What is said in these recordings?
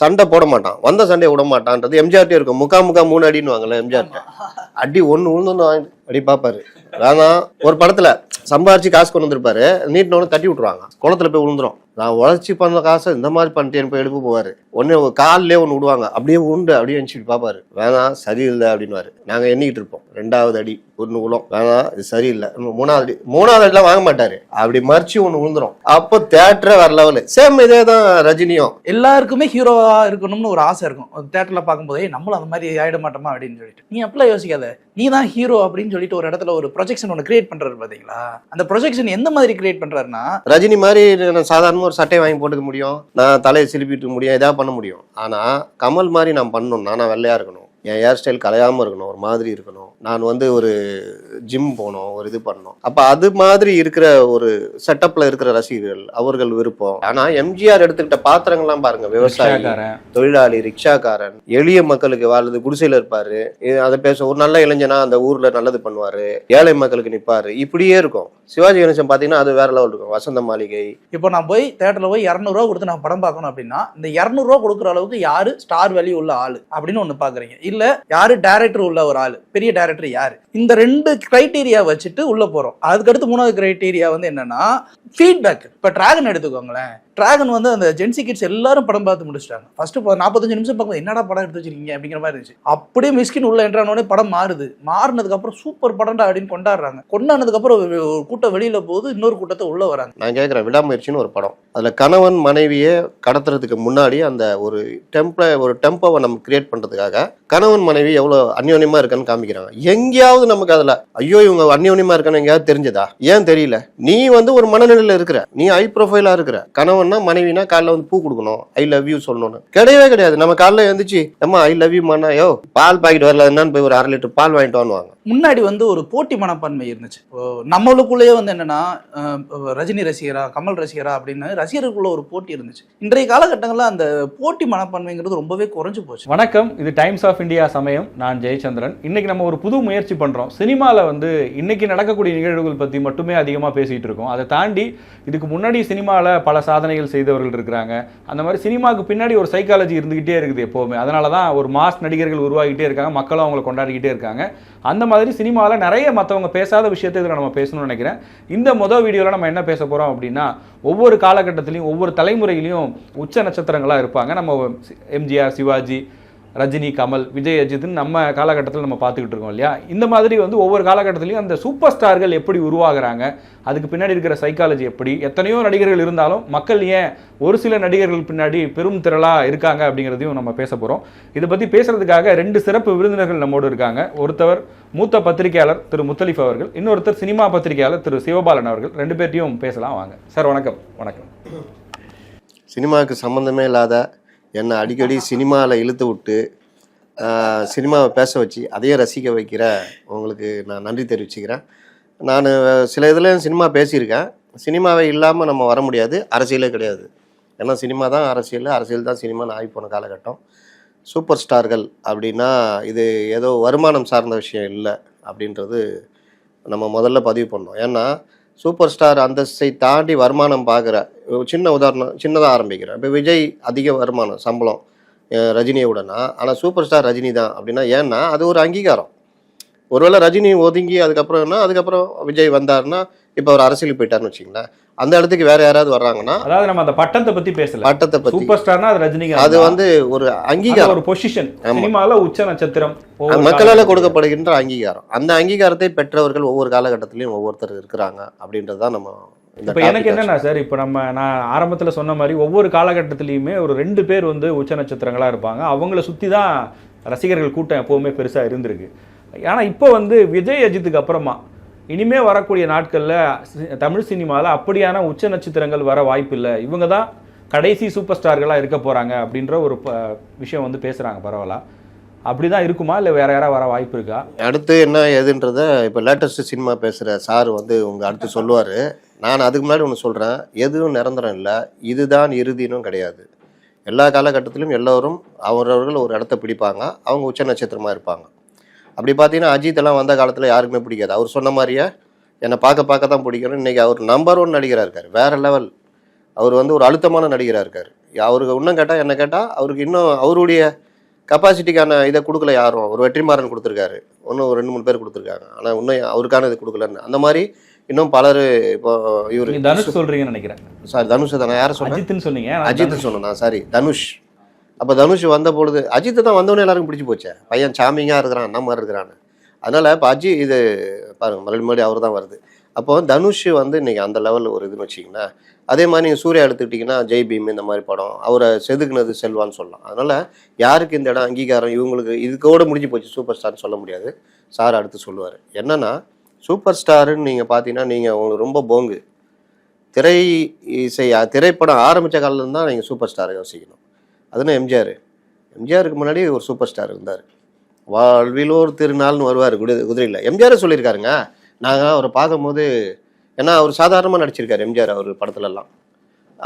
சண்டை போட மாட்டான், வந்த சண்டையை விட மாட்டான்றது எம்ஜிஆர்ட்டே இருக்கும். முக்கா 3 அடின்னு வாங்கல எம்ஜிஆர்ட்ட. அடி ஒன்று விழுந்து அடி பார்ப்பாரு. அதான் ஒரு படத்துல சம்பாரிச்சு காசு கொண்டு வந்திருப்பாரு, நீட்டினோன்னு தட்டி விட்டுருவாங்க, குளத்துல போய் விழுந்துரும். நான் உழைச்சி பண்ண காசை இந்த மாதிரி பண்ணிட்டேன்னு போய் எடுப்பு போவாரு. ஒன்னு காலிலே ஒன்று விடுவாங்க, அப்படியே உண்டு அப்படியே எணிச்சிட்டு பார்ப்பாரு. வேணாம் சரியில்லை அப்படின்னுவாரு. நாங்க எண்ணிக்கிட்டு இருப்போம், 2வது அடி ஒன்று விழும், வேணாம் இது சரியில்லை. 3வது அடிலாம் வாங்க மாட்டாரு, அப்படி மறிச்சு ஒன்று விழுந்துரும். அப்போ தேட்டரே வேற லெவலு. சேம் இதே தான் ரஜினியும். எல்லாருக்குமே ஹீரோவா இருக்கணும்னு ஒரு ஆசை இருக்கும். தேட்டர்ல பார்க்கும்போதே நம்மளும் அந்த மாதிரி ஆயிட மாட்டோமா அப்படின்னு சொல்லிட்டு, நீ அப்பெல்லாம் யோசிக்காத, நீ தான் ஹீரோ அப்படின்னு சொல்லிட்டு ஒரு இடத்துல ஒரு ப்ரொஜெக்ஷன் ஒன்று கிரியேட் பண்றாரு பாத்தீங்களா? அந்த ப்ரொஜெக்ஷன் எந்த மாதிரி கிரியேட் பண்றாருன்னா, ரஜினி மாதிரி சாதாரண ஒரு சட்டையை வாங்கி போட்டுக்க முடியும், நான் தலையை சிலிப்பிட்டு முடியும், எதாவது பண்ண முடியும். ஆனா கமல் மாதிரி நான் பண்ணணும்னா நான் வெள்ளையா இருக்கணும், என் ஹேர் ஸ்டைல் கலையாம இருக்கணும், ஒரு மாதிரி இருக்கணும், நான் ஒரு ஜிம் போகணும், ஒரு இது பண்ணணும். அப்ப அது மாதிரி இருக்கிற ஒரு செட்டப்ல இருக்கிற ரசிகர்கள் அவர்கள் விருப்பம். ஆனா எம்ஜிஆர் எடுத்துக்கிட்ட பாத்திரங்கள்லாம் பாருங்க, விவசாயி, தொழிலாளி, ரிக்ஷாக்காரன், எளிய மக்களுக்கு வாழ்றது, குடிசையில இருப்பாரு, அதை பேச ஒரு நல்ல இளைஞனா அந்த ஊர்ல நல்லது பண்ணுவாரு, ஏழை மக்களுக்கு நிப்பாரு, இப்படியே இருக்கும். சிவாஜி கணேசன் பாத்தீங்கன்னா அது வேற லெவல் இருக்கும். வசந்த மாளிகை. இப்போ நான் போய் தேட்டர்ல போய் 200 ரூபா கொடுத்து நான் படம் பார்க்கணும் அப்படின்னா, இந்த 200 ரூபா கொடுக்குற அளவுக்கு யாரு ஸ்டார் வேல்யூ உள்ள ஆளு அப்படின்னு ஒண்ணு பாக்குறீங்க, இல்ல யாரு டைரக்டர் உள்ள ஒரு ஆளு, பெரிய டைரக்டர் யாரு? இந்த 2 கிரைட்டீரியா வச்சுட்டு உள்ள போறோம். அதுக்கடுத்து 3வது கிரைட்டீரியா என்னன்னா ஃபீட்பேக். இப்ப டிராகன் எடுத்துக்கோங்களேன். டிராகன் அந்த ஜென்சி கிட்ஸ் எல்லாரும் படம் பார்த்து முடிச்சிட்டாங்க. ஃபர்ஸ்ட் 45 நிமிஷம் பார்க்கும்போது என்னடா படம் எடுத்து வச்சிருக்கீங்க அப்படிங்கிற மாதிரி இருந்துச்சு. அப்படியே மிஸ்கின் உள்ள என்றானோடனே படம் மாறுது. மாறினதுக்கு அப்புறம் சூப்பர் படம்டா அப்படின்னு கொண்டாடுறாங்க. கொண்டாடுனதுக்கு அப்புறம் ஒரு கூட்டம் வெளியில போகுது, இன்னொரு கூட்டத்தை உள்ள வராங்க. நான் கேட்கிறேன், விடாமுயற்சின்னு ஒரு படம், அதுல கணவன் மனைவியை கடத்துறதுக்கு முன்னாடி அந்த ஒரு டெம்போவை நம்ம கிரியேட் பண்றதுக்காக கணவன் மனைவி எவ்வளவு அந்யோன்யமா இருக்கான்னு காமிக்கிறாங்க. எங்கேயாவது நமக்கு அதுல ஐயோ இவங்க அந்யோன்யமா இருக்கான்னு எங்கேயாவது தெரிஞ்சதா? ஏன் தெரியல? நீ ஒரு மனநிலையில இருக்கிற, நீ ஹை ப்ரொஃபைலா இருக்கிற. கணவன்னா மனைவினா காலைல பூ கொடுக்கணும், ஐ லவ் யூ சொல்லணும்னு கிடையவே கிடையாது. நம்ம காலைல எழுந்துச்சு அம்மா ஐ லவ் யூ மானா, யோ பால் பாக்கெட் வரல என்னன்னு போய் ஒரு 1/2 லிட்டர் பால் வாங்கிட்டு வாங்குவாங்க. முன்னாடி ஒரு போட்டி மனப்பான்மை இருந்துச்சு. நம்மளுக்குள்ளேயே என்னன்னா ரஜினி ரசிகரா, கமல் ரசிகரா அப்படின்னு ரசிகர்களுக்குள்ள ஒரு போட்டி இருந்துச்சு. இன்றைய காலகட்டங்கள்ல அந்த போட்டி மனப்பான்மைங்கிறது ரொம்பவே குறைஞ்சு போச்சு. வணக்கம், இது டைம்ஸ் ஆஃப் இந்தியா சமயம். நான் ஜெயச்சந்திரன். இன்னைக்கு நம்ம ஒரு புது முயற்சி பண்றோம். சினிமால இன்னைக்கு நடக்கக்கூடிய நிகழ்வுகள் பத்தி மட்டுமே அதிகமா பேசிட்டு இருக்கோம். அதை தாண்டி இதுக்கு முன்னாடி சினிமால பல சாதனைகள் செய்தவர்கள் இருக்கிறாங்க. அந்த மாதிரி சினிமாவுக்கு பின்னாடி ஒரு சைக்காலஜி இருந்துகிட்டே இருக்குது எப்போவுமே. அதனால தான் ஒரு மாஸ் நடிகர்கள் உருவாகிட்டே இருக்காங்க, மக்களும் அவங்களை கொண்டாடிக்கிட்டே இருக்காங்க. அந்த மாதிரி சினிமாவில் நிறைய மற்றவங்க பேசாத விஷயத்தை இதில் நம்ம பேசணும்னு நினைக்கிறேன். இந்த மொதல் வீடியோவில் நம்ம என்ன பேச போகிறோம் அப்படின்னா, ஒவ்வொரு காலகட்டத்திலையும் ஒவ்வொரு தலைமுறையிலையும் உச்ச நட்சத்திரங்களாக இருப்பாங்க. நம்ம எம்ஜிஆர், சிவாஜி, ரஜினி, கமல், விஜய், அஜித்னு நம்ம காலகட்டத்தில் நம்ம பார்த்துக்கிட்டு இருக்கோம் இல்லையா? இந்த மாதிரி ஒவ்வொரு காலகட்டத்திலையும் அந்த சூப்பர் ஸ்டார்கள் எப்படி உருவாகிறாங்க, அதுக்கு பின்னாடி இருக்கிற சைக்காலஜி எப்படி, எத்தனையோ நடிகர்கள் இருந்தாலும் மக்கள் ஏன் ஒரு சில நடிகர்கள் பின்னாடி பெரும் திரளாக இருக்காங்க அப்படிங்கிறதையும் நம்ம பேச போகிறோம். இதை பற்றி பேசுறதுக்காக 2 சிறப்பு விருந்தினர்கள் நம்மோடு இருக்காங்க. ஒருத்தவர் மூத்த பத்திரிகையாளர் திரு முத்தலிஃப் அவர்கள், இன்னொருத்தர் சினிமா பத்திரிகையாளர் திரு சிவபாலன் அவர்கள். 2 பேர்ட்டையும் பேசலாம் வாங்க. சார் வணக்கம். வணக்கம். சினிமாவுக்கு சம்மந்தமே இல்லாத என்னை அடிக்கடி சினிமாவில் இழுத்து விட்டு சினிமாவை பேச வச்சு அதையே ரசிக்க வைக்கிற உங்களுக்கு நான் நன்றி தெரிவிச்சுக்கிறேன். நான் சில இதில் சினிமா பேசியிருக்கேன். சினிமாவே இல்லாமல் நம்ம வர முடியாது, அரசியலே கிடையாது. ஏன்னா சினிமா தான் அரசியல், அரசியல் தான் சினிமான்னு ஆகி போன காலகட்டம். சூப்பர் ஸ்டார்கள் அப்படின்னா இது ஏதோ வருமானம் சார்ந்த விஷயம் இல்லை அப்படின்றது நம்ம முதல்ல பதிவு பண்ணோம். ஏன்னா சூப்பர் ஸ்டார் அந்தஸ்தை தாண்டி வருமானம் பார்க்குற சின்ன உதாரணம், சின்னதாக ஆரம்பிக்கிறேன். இப்போ விஜய் அதிக வருமானம் சம்பளம் ரஜினியை விடனா, ஆனால் சூப்பர் ஸ்டார் ரஜினி தான் அப்படின்னா, ஏன்னா அது ஒரு அங்கீகாரம். ஒருவேளை ரஜினி ஒதுங்கி அதுக்கப்புறம் விஜய் வந்தாருன்னா, இப்போ அவர் அரசியலுக்கு போயிட்டாருன்னு வச்சுங்களேன், அந்த இடத்துக்கு வேற யாராவது வர்றாங்கன்னா, அதாவது நம்ம அந்த பட்டத்தை பத்தி பேசல, பட்டத்தை பத்தி. சூப்பர் ஸ்டார்னா அது ரஜினிக்கு, அது ஒரு அங்கீகாரம், ஒரு பொசிஷன். சினிமால உச்ச நட்சத்திரம், மக்களால் கொடுக்கப்படுகின்ற அங்கீகாரம். அந்த அங்கீகாரத்தை பெற்றவர்கள் ஒவ்வொரு காலகட்டத்திலையும் ஒவ்வொருத்தர் இருக்கிறாங்க அப்படின்றதுதான் நம்ம. இப்போ எனக்கு என்னன்னா சார், இப்போ நான் ஆரம்பத்தில் சொன்ன மாதிரி ஒவ்வொரு காலகட்டத்திலையுமே ஒரு 2 பேர் உச்ச நட்சத்திரங்களாக இருப்பாங்க. அவங்கள சுற்றி தான் ரசிகர்கள் கூட்டம் எப்போவுமே பெருசாக இருந்திருக்கு. ஆனால் இப்போ விஜய், அஜித்துக்கு அப்புறமா இனிமே வரக்கூடிய நாட்களில் தமிழ் சினிமாவில் அப்படியான உச்ச நட்சத்திரங்கள் வர வாய்ப்பு இல்லை, இவங்க தான் கடைசி சூப்பர் ஸ்டார்களாக இருக்க போகிறாங்க அப்படின்ற ஒரு விஷயம் பேசுகிறாங்க. பரவாயில்ல, அப்படிதான் இருக்குமா, இல்லை வேற யாராவது வர வாய்ப்பு இருக்கா? அடுத்து என்ன ஏதுன்றத இப்போ லேட்டஸ்ட் சினிமா பேசுகிற சார் உங்க அடுத்து சொல்லுவார். நான் அதுக்கு முன்னாடி ஒன்று சொல்கிறேன், எதுவும் நிரந்தரம் இல்லை, இதுதான் இறுதினும் கிடையாது. எல்லா காலகட்டத்திலும் எல்லோரும் அவரவர்கள் ஒரு இடத்த பிடிப்பாங்க, அவங்க உச்ச நட்சத்திரமாக இருப்பாங்க. அப்படி பார்த்தீங்கன்னா அஜித் எல்லாம் வந்த காலத்தில் யாருக்குமே பிடிக்காது. அவர் சொன்ன மாதிரியே என்னை பார்க்க தான் பிடிக்கணும். இன்றைக்கி அவர் நம்பர் 1 நடிகராக இருக்கார், வேறு லெவல். அவர் வந்து ஒரு அழுத்தமான நடிகராக இருக்கார். அவருக்கு இன்னும் கேட்டால் என்ன கேட்டால் அவருக்கு இன்னும் அவருடைய கெப்பாசிட்டிக்கான இதை கொடுக்கல யாரும். ஒரு வெற்றிமாறன் கொடுத்துருக்காரு, இன்னும் ஒரு 2-3 பேர் கொடுத்துருக்காங்க. ஆனால் இன்னும் அவருக்கான இது கொடுக்கலன்னு அந்த மாதிரி இன்னும் பலர். இப்போ இவர் தனுஷ் சொல்றீங்கன்னு நினைக்கிறேன். சாரி தனுஷ் தான். யாரை சொன்னேன்? அஜித்னு சொன்னீங்க. அஜித் சொன்னேன். சாரி தனுஷ். அப்போ தனுஷ் வந்த பொழுது அஜித் தான் வந்தவொடனே எல்லாருக்கும் பிடிச்சி போச்சே. பையன் சாமிங்காக இருக்கிறான், அண்ணா மாதிரி இருக்கிறான்னு. அதனால் இப்போ இது பாருங்கள் மறுபடியும் அவர் தான் வருது. அப்போ தனுஷ் வந்து இன்றைக்கி அந்த லெவலில் ஒரு இதுன்னு வச்சிங்கன்னா, அதே மாதிரி நீங்கள் சூர்யா எடுத்துக்கிட்டிங்கன்னா ஜெய் பீம் இந்த மாதிரி படம் அவரை செதுக்குனது செல்வான்னு சொல்லலாம். அதனால் யாருக்கு இந்த இடம் அங்கீகாரம் இவங்களுக்கு இதுக்கோடு முடிஞ்சு போச்சு சூப்பர் ஸ்டார்னு சொல்ல முடியாது. சார் அடுத்து சொல்லுவார். என்னென்னா சூப்பர் ஸ்டாருன்னு நீங்கள் பார்த்தீங்கன்னா நீங்கள் உங்களுக்கு ரொம்ப போங்கு திரைப்படம் ஆரம்பித்த காலத்துலேருந்து தான் நீங்கள் சூப்பர் ஸ்டாரை யோசிக்கணும். அதுனா எம்ஜிஆருக்கு முன்னாடி ஒரு சூப்பர் ஸ்டார் இருந்தார். வாழ்விலோர் திருநாள்னு வருவார் குதிரையில். எம்ஜிஆரே சொல்லியிருக்காருங்க. நாங்கள் அவரை பார்க்கும்போது, ஏன்னா அவர் சாதாரணமாக நடிச்சிருக்காரு எம்ஜிஆர் அவர் படத்துலலாம்.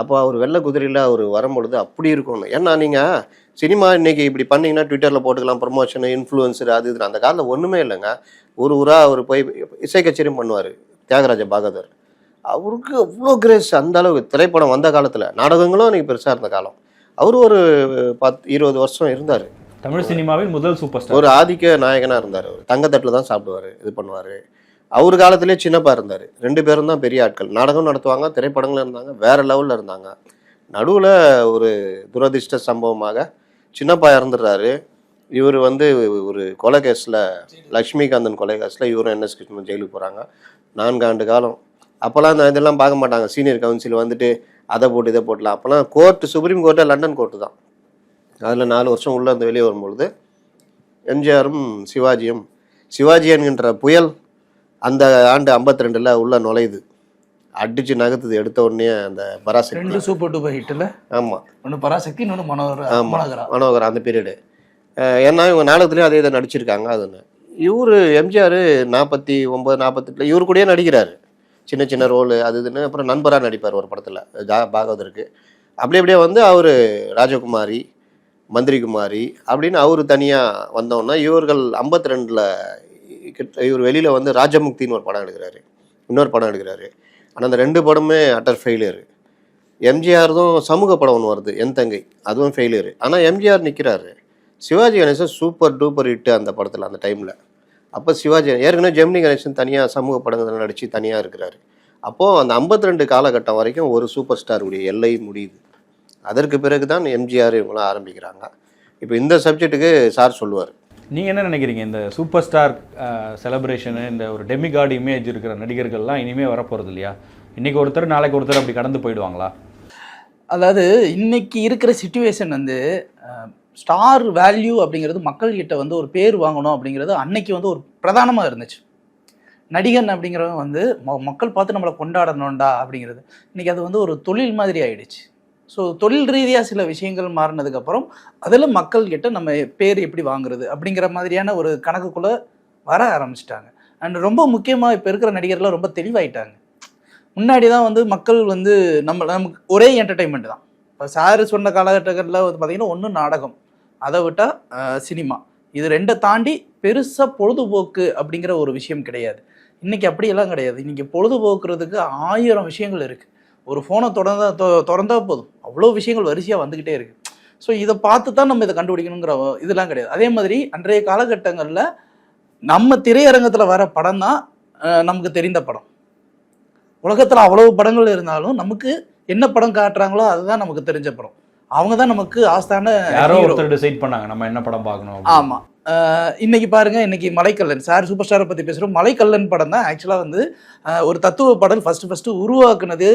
அப்போ அவர் வெள்ளை குதிரையில் அவர் வரும்பொழுது அப்படி இருக்கணும். ஏன்னா நீங்கள் சினிமா இன்றைக்கி இப்படி பண்ணிங்கன்னா ட்விட்டரில் போட்டுக்கலாம், ப்ரொமோஷனு இன்ஃப்ளூயன்ஸர் அது இது. அந்த காலத்தில் ஒன்றுமே இல்லைங்க. ஊராக அவர் போய் இசை கச்சேரியும் பண்ணுவார். தியாகராஜ பாகதர் அவருக்கு அவ்வளோ கிரேஸ். அந்த அளவுக்கு திரைப்படம் வந்த காலத்தில் நாடகங்களும் அன்றைக்கி பெருசாக இருந்த காலம். அவர் ஒரு 10-20 வருஷம் இருந்தார். தமிழ் சினிமாவின் முதல் சூப்பர் ஸ்டார். ஒரு ஆதிக்க நாயகனாக இருந்தார். அவர் தங்கத்தட்டில் தான் சாப்பிடுவார், இது பண்ணுவார். அவர் காலத்திலே சின்னப்பா இருந்தார். 2 பேரும் தான் பெரிய ஆட்கள். நாடகம் நடத்துவாங்க, திரைப்படங்களும் இருந்தாங்க, வேறு லெவலில் இருந்தாங்க. நடுவில் ஒரு துரதிர்ஷ்ட சம்பவமாக சின்னப்பா இறந்துடுறாரு. இவர் வந்து ஒரு கொலை கேஸில், லக்ஷ்மிகாந்தன் கொலை கேஸில் இவரும் என்எஸ் கிருஷ்ணன் ஜெயிலுக்கு போகிறாங்க. 4 ஆண்டு காலம். அப்போல்லாம் இந்த இதெல்லாம் பார்க்க மாட்டாங்க. சீனியர் கவுன்சில் வந்துட்டு அதை போட்டு இதை போட்டலாம். அப்போல்லாம் court, supreme court London court தான். அதில் 4 வருஷம் உள்ளே இருந்து வெளியே வரும்பொழுது எம்ஜிஆரும் சிவாஜி என்கின்ற புயல் அந்த ஆண்டு 52 உள்ள நுழையுது, அடிச்சு நகர்த்துது. எடுத்த உடனே அந்த பராசக்தி 2 சூப்பர் டூப்பர் ஹிட்டில். ஆமாம், ஒன்று பராசக்தி, இன்னொன்று மனோகரா அந்த பீரியடு. ஏன்னா இவங்க நாடகத்துலேயும் அதே இதை நடிச்சிருக்காங்க. அதுன்னு இவர் எம்ஜிஆர் 49-48 இவர் கூடயே நடிக்கிறாரு. சின்ன சின்ன ரோலு அது இதுன்னு. அப்புறம் நண்பராக நடிப்பார் ஒரு படத்தில் பாகவதற்கு. அப்படியே வந்து அவர் ராஜகுமாரி, மந்திரிகுமாரி அப்படின்னு அவர் தனியாக வந்தோன்னா, இவர்கள் 52 இவர் வெளியில் வந்து ராஜமுக்தின்னு ஒரு படம் எடுக்கிறாரு, இன்னொரு படம் எடுக்கிறாரு. ஆனால் அந்த 2 படமே அட்டர் ஃபெயிலியரு. எம்ஜிஆர்தும் சமூக படம் ஒன்று வருது, என் தங்கை, அதுவும் ஃபெயிலியரு. ஆனால் எம்ஜிஆர் நிற்கிறாரு. Sivaji Ganesan super duper hit அந்த படத்தில் அந்த டைமில். அப்போ சிவாஜி ஏற்கனவே ஜெமினி கணேசன் தனியாக சமூக படங்கள் நடித்து தனியாக இருக்கிறாரு. அப்போது அந்த 52 காலகட்டம் வரைக்கும் ஒரு சூப்பர் ஸ்டாருடைய எல்லை முடியுது. அதற்கு பிறகு தான் எம்ஜிஆர் இவங்களாம் ஆரம்பிக்கிறாங்க. இப்போ இந்த சப்ஜெக்ட்டுக்கு சார் சொல்லுவார். நீங்கள் என்ன நினைக்கிறீங்க? இந்த சூப்பர் ஸ்டார் செலிப்ரேஷனு, இந்த ஒரு டெமிகார்டு இமேஜ் இருக்கிற நடிகர்கள்லாம் இனிமேல் வரப்போகிறது இல்லையா? இன்றைக்கி ஒருத்தர் நாளைக்கு ஒருத்தர் அப்படி கடந்து போயிடுவாங்களா? அதாவது இன்னைக்கு இருக்கிற சிச்சுவேஷன் வந்து ஸ்டார் வேல்யூ அப்படிங்கிறது மக்கள்கிட்ட வந்து ஒரு பேர் வாங்கணும் அப்படிங்கிறது அன்னைக்கு வந்து ஒரு பிரதானமாக இருந்துச்சு. நடிகன் அப்படிங்கிறவங்க வந்து மக்கள் பார்த்து நம்மளை கொண்டாடணும்டா அப்படிங்கிறது. இன்றைக்கி அது வந்து ஒரு தொழில் மாதிரி ஆயிடுச்சு. ஸோ தொழில் ரீதியாக சில விஷயங்கள் மாறினதுக்கப்புறம் அதில் மக்கள்கிட்ட நம்ம பேர் எப்படி வாங்குறது அப்படிங்கிற மாதிரியான ஒரு கணக்குக்குள்ளே வர ஆரம்பிச்சிட்டாங்க. அண்ட் ரொம்ப முக்கியமாக இப்போ இருக்கிற நடிகர்லாம் ரொம்ப தெளிவாயிட்டாங்க. முன்னாடி தான் வந்து மக்கள் வந்து நமக்கு ஒரே என்டர்டெயின்மெண்ட் தான். இப்போ சார் சொன்ன காலகட்டங்களில் வந்து பார்த்திங்கன்னா ஒன்று நாடகம், அதை விட்டால் சினிமா, இது 2 தாண்டி பெருசாக பொழுதுபோக்கு அப்படிங்கிற ஒரு விஷயம் கிடையாது. இன்றைக்கி அப்படியெல்லாம் கிடையாது. இன்றைக்கி பொழுதுபோக்குறதுக்கு 1000 விஷயங்கள் இருக்குது. ஒரு ஃபோனை திறந்தா போதும், அவ்வளோ விஷயங்கள் வரிசையாக வந்துக்கிட்டே இருக்குது. ஸோ இதை பார்த்து தான் நம்ம இதை கண்டுபிடிக்கணுங்கிற இதெல்லாம் கிடையாது. அதே மாதிரி அன்றைய காலகட்டங்களில் நம்ம திரையரங்கத்தில் வர படம் தான் நமக்கு தெரிந்த படம். உலகத்தில் அவ்வளவு படங்கள் இருந்தாலும் நமக்கு என்ன படம் காட்டுறாங்களோ அதுதான் நமக்கு தெரிஞ்ச படம். அவங்க தான் நமக்கு ஆஸ்தான யாரோ ஒருத்தர் டிசைட் பண்ணாங்க நம்ம என்ன படம் பார்க்கணும். ஆமாம். இன்னைக்கு பாருங்க, இன்னைக்கு மலைக்கல்லன் சார் சூப்பர் ஸ்டாரை பற்றி பேசுகிறோம். மலைக்கல்லன் படம் தான் ஆக்சுவலாக வந்து ஒரு தத்துவ பாடல் ஃபஸ்ட்டு உருவாக்குனது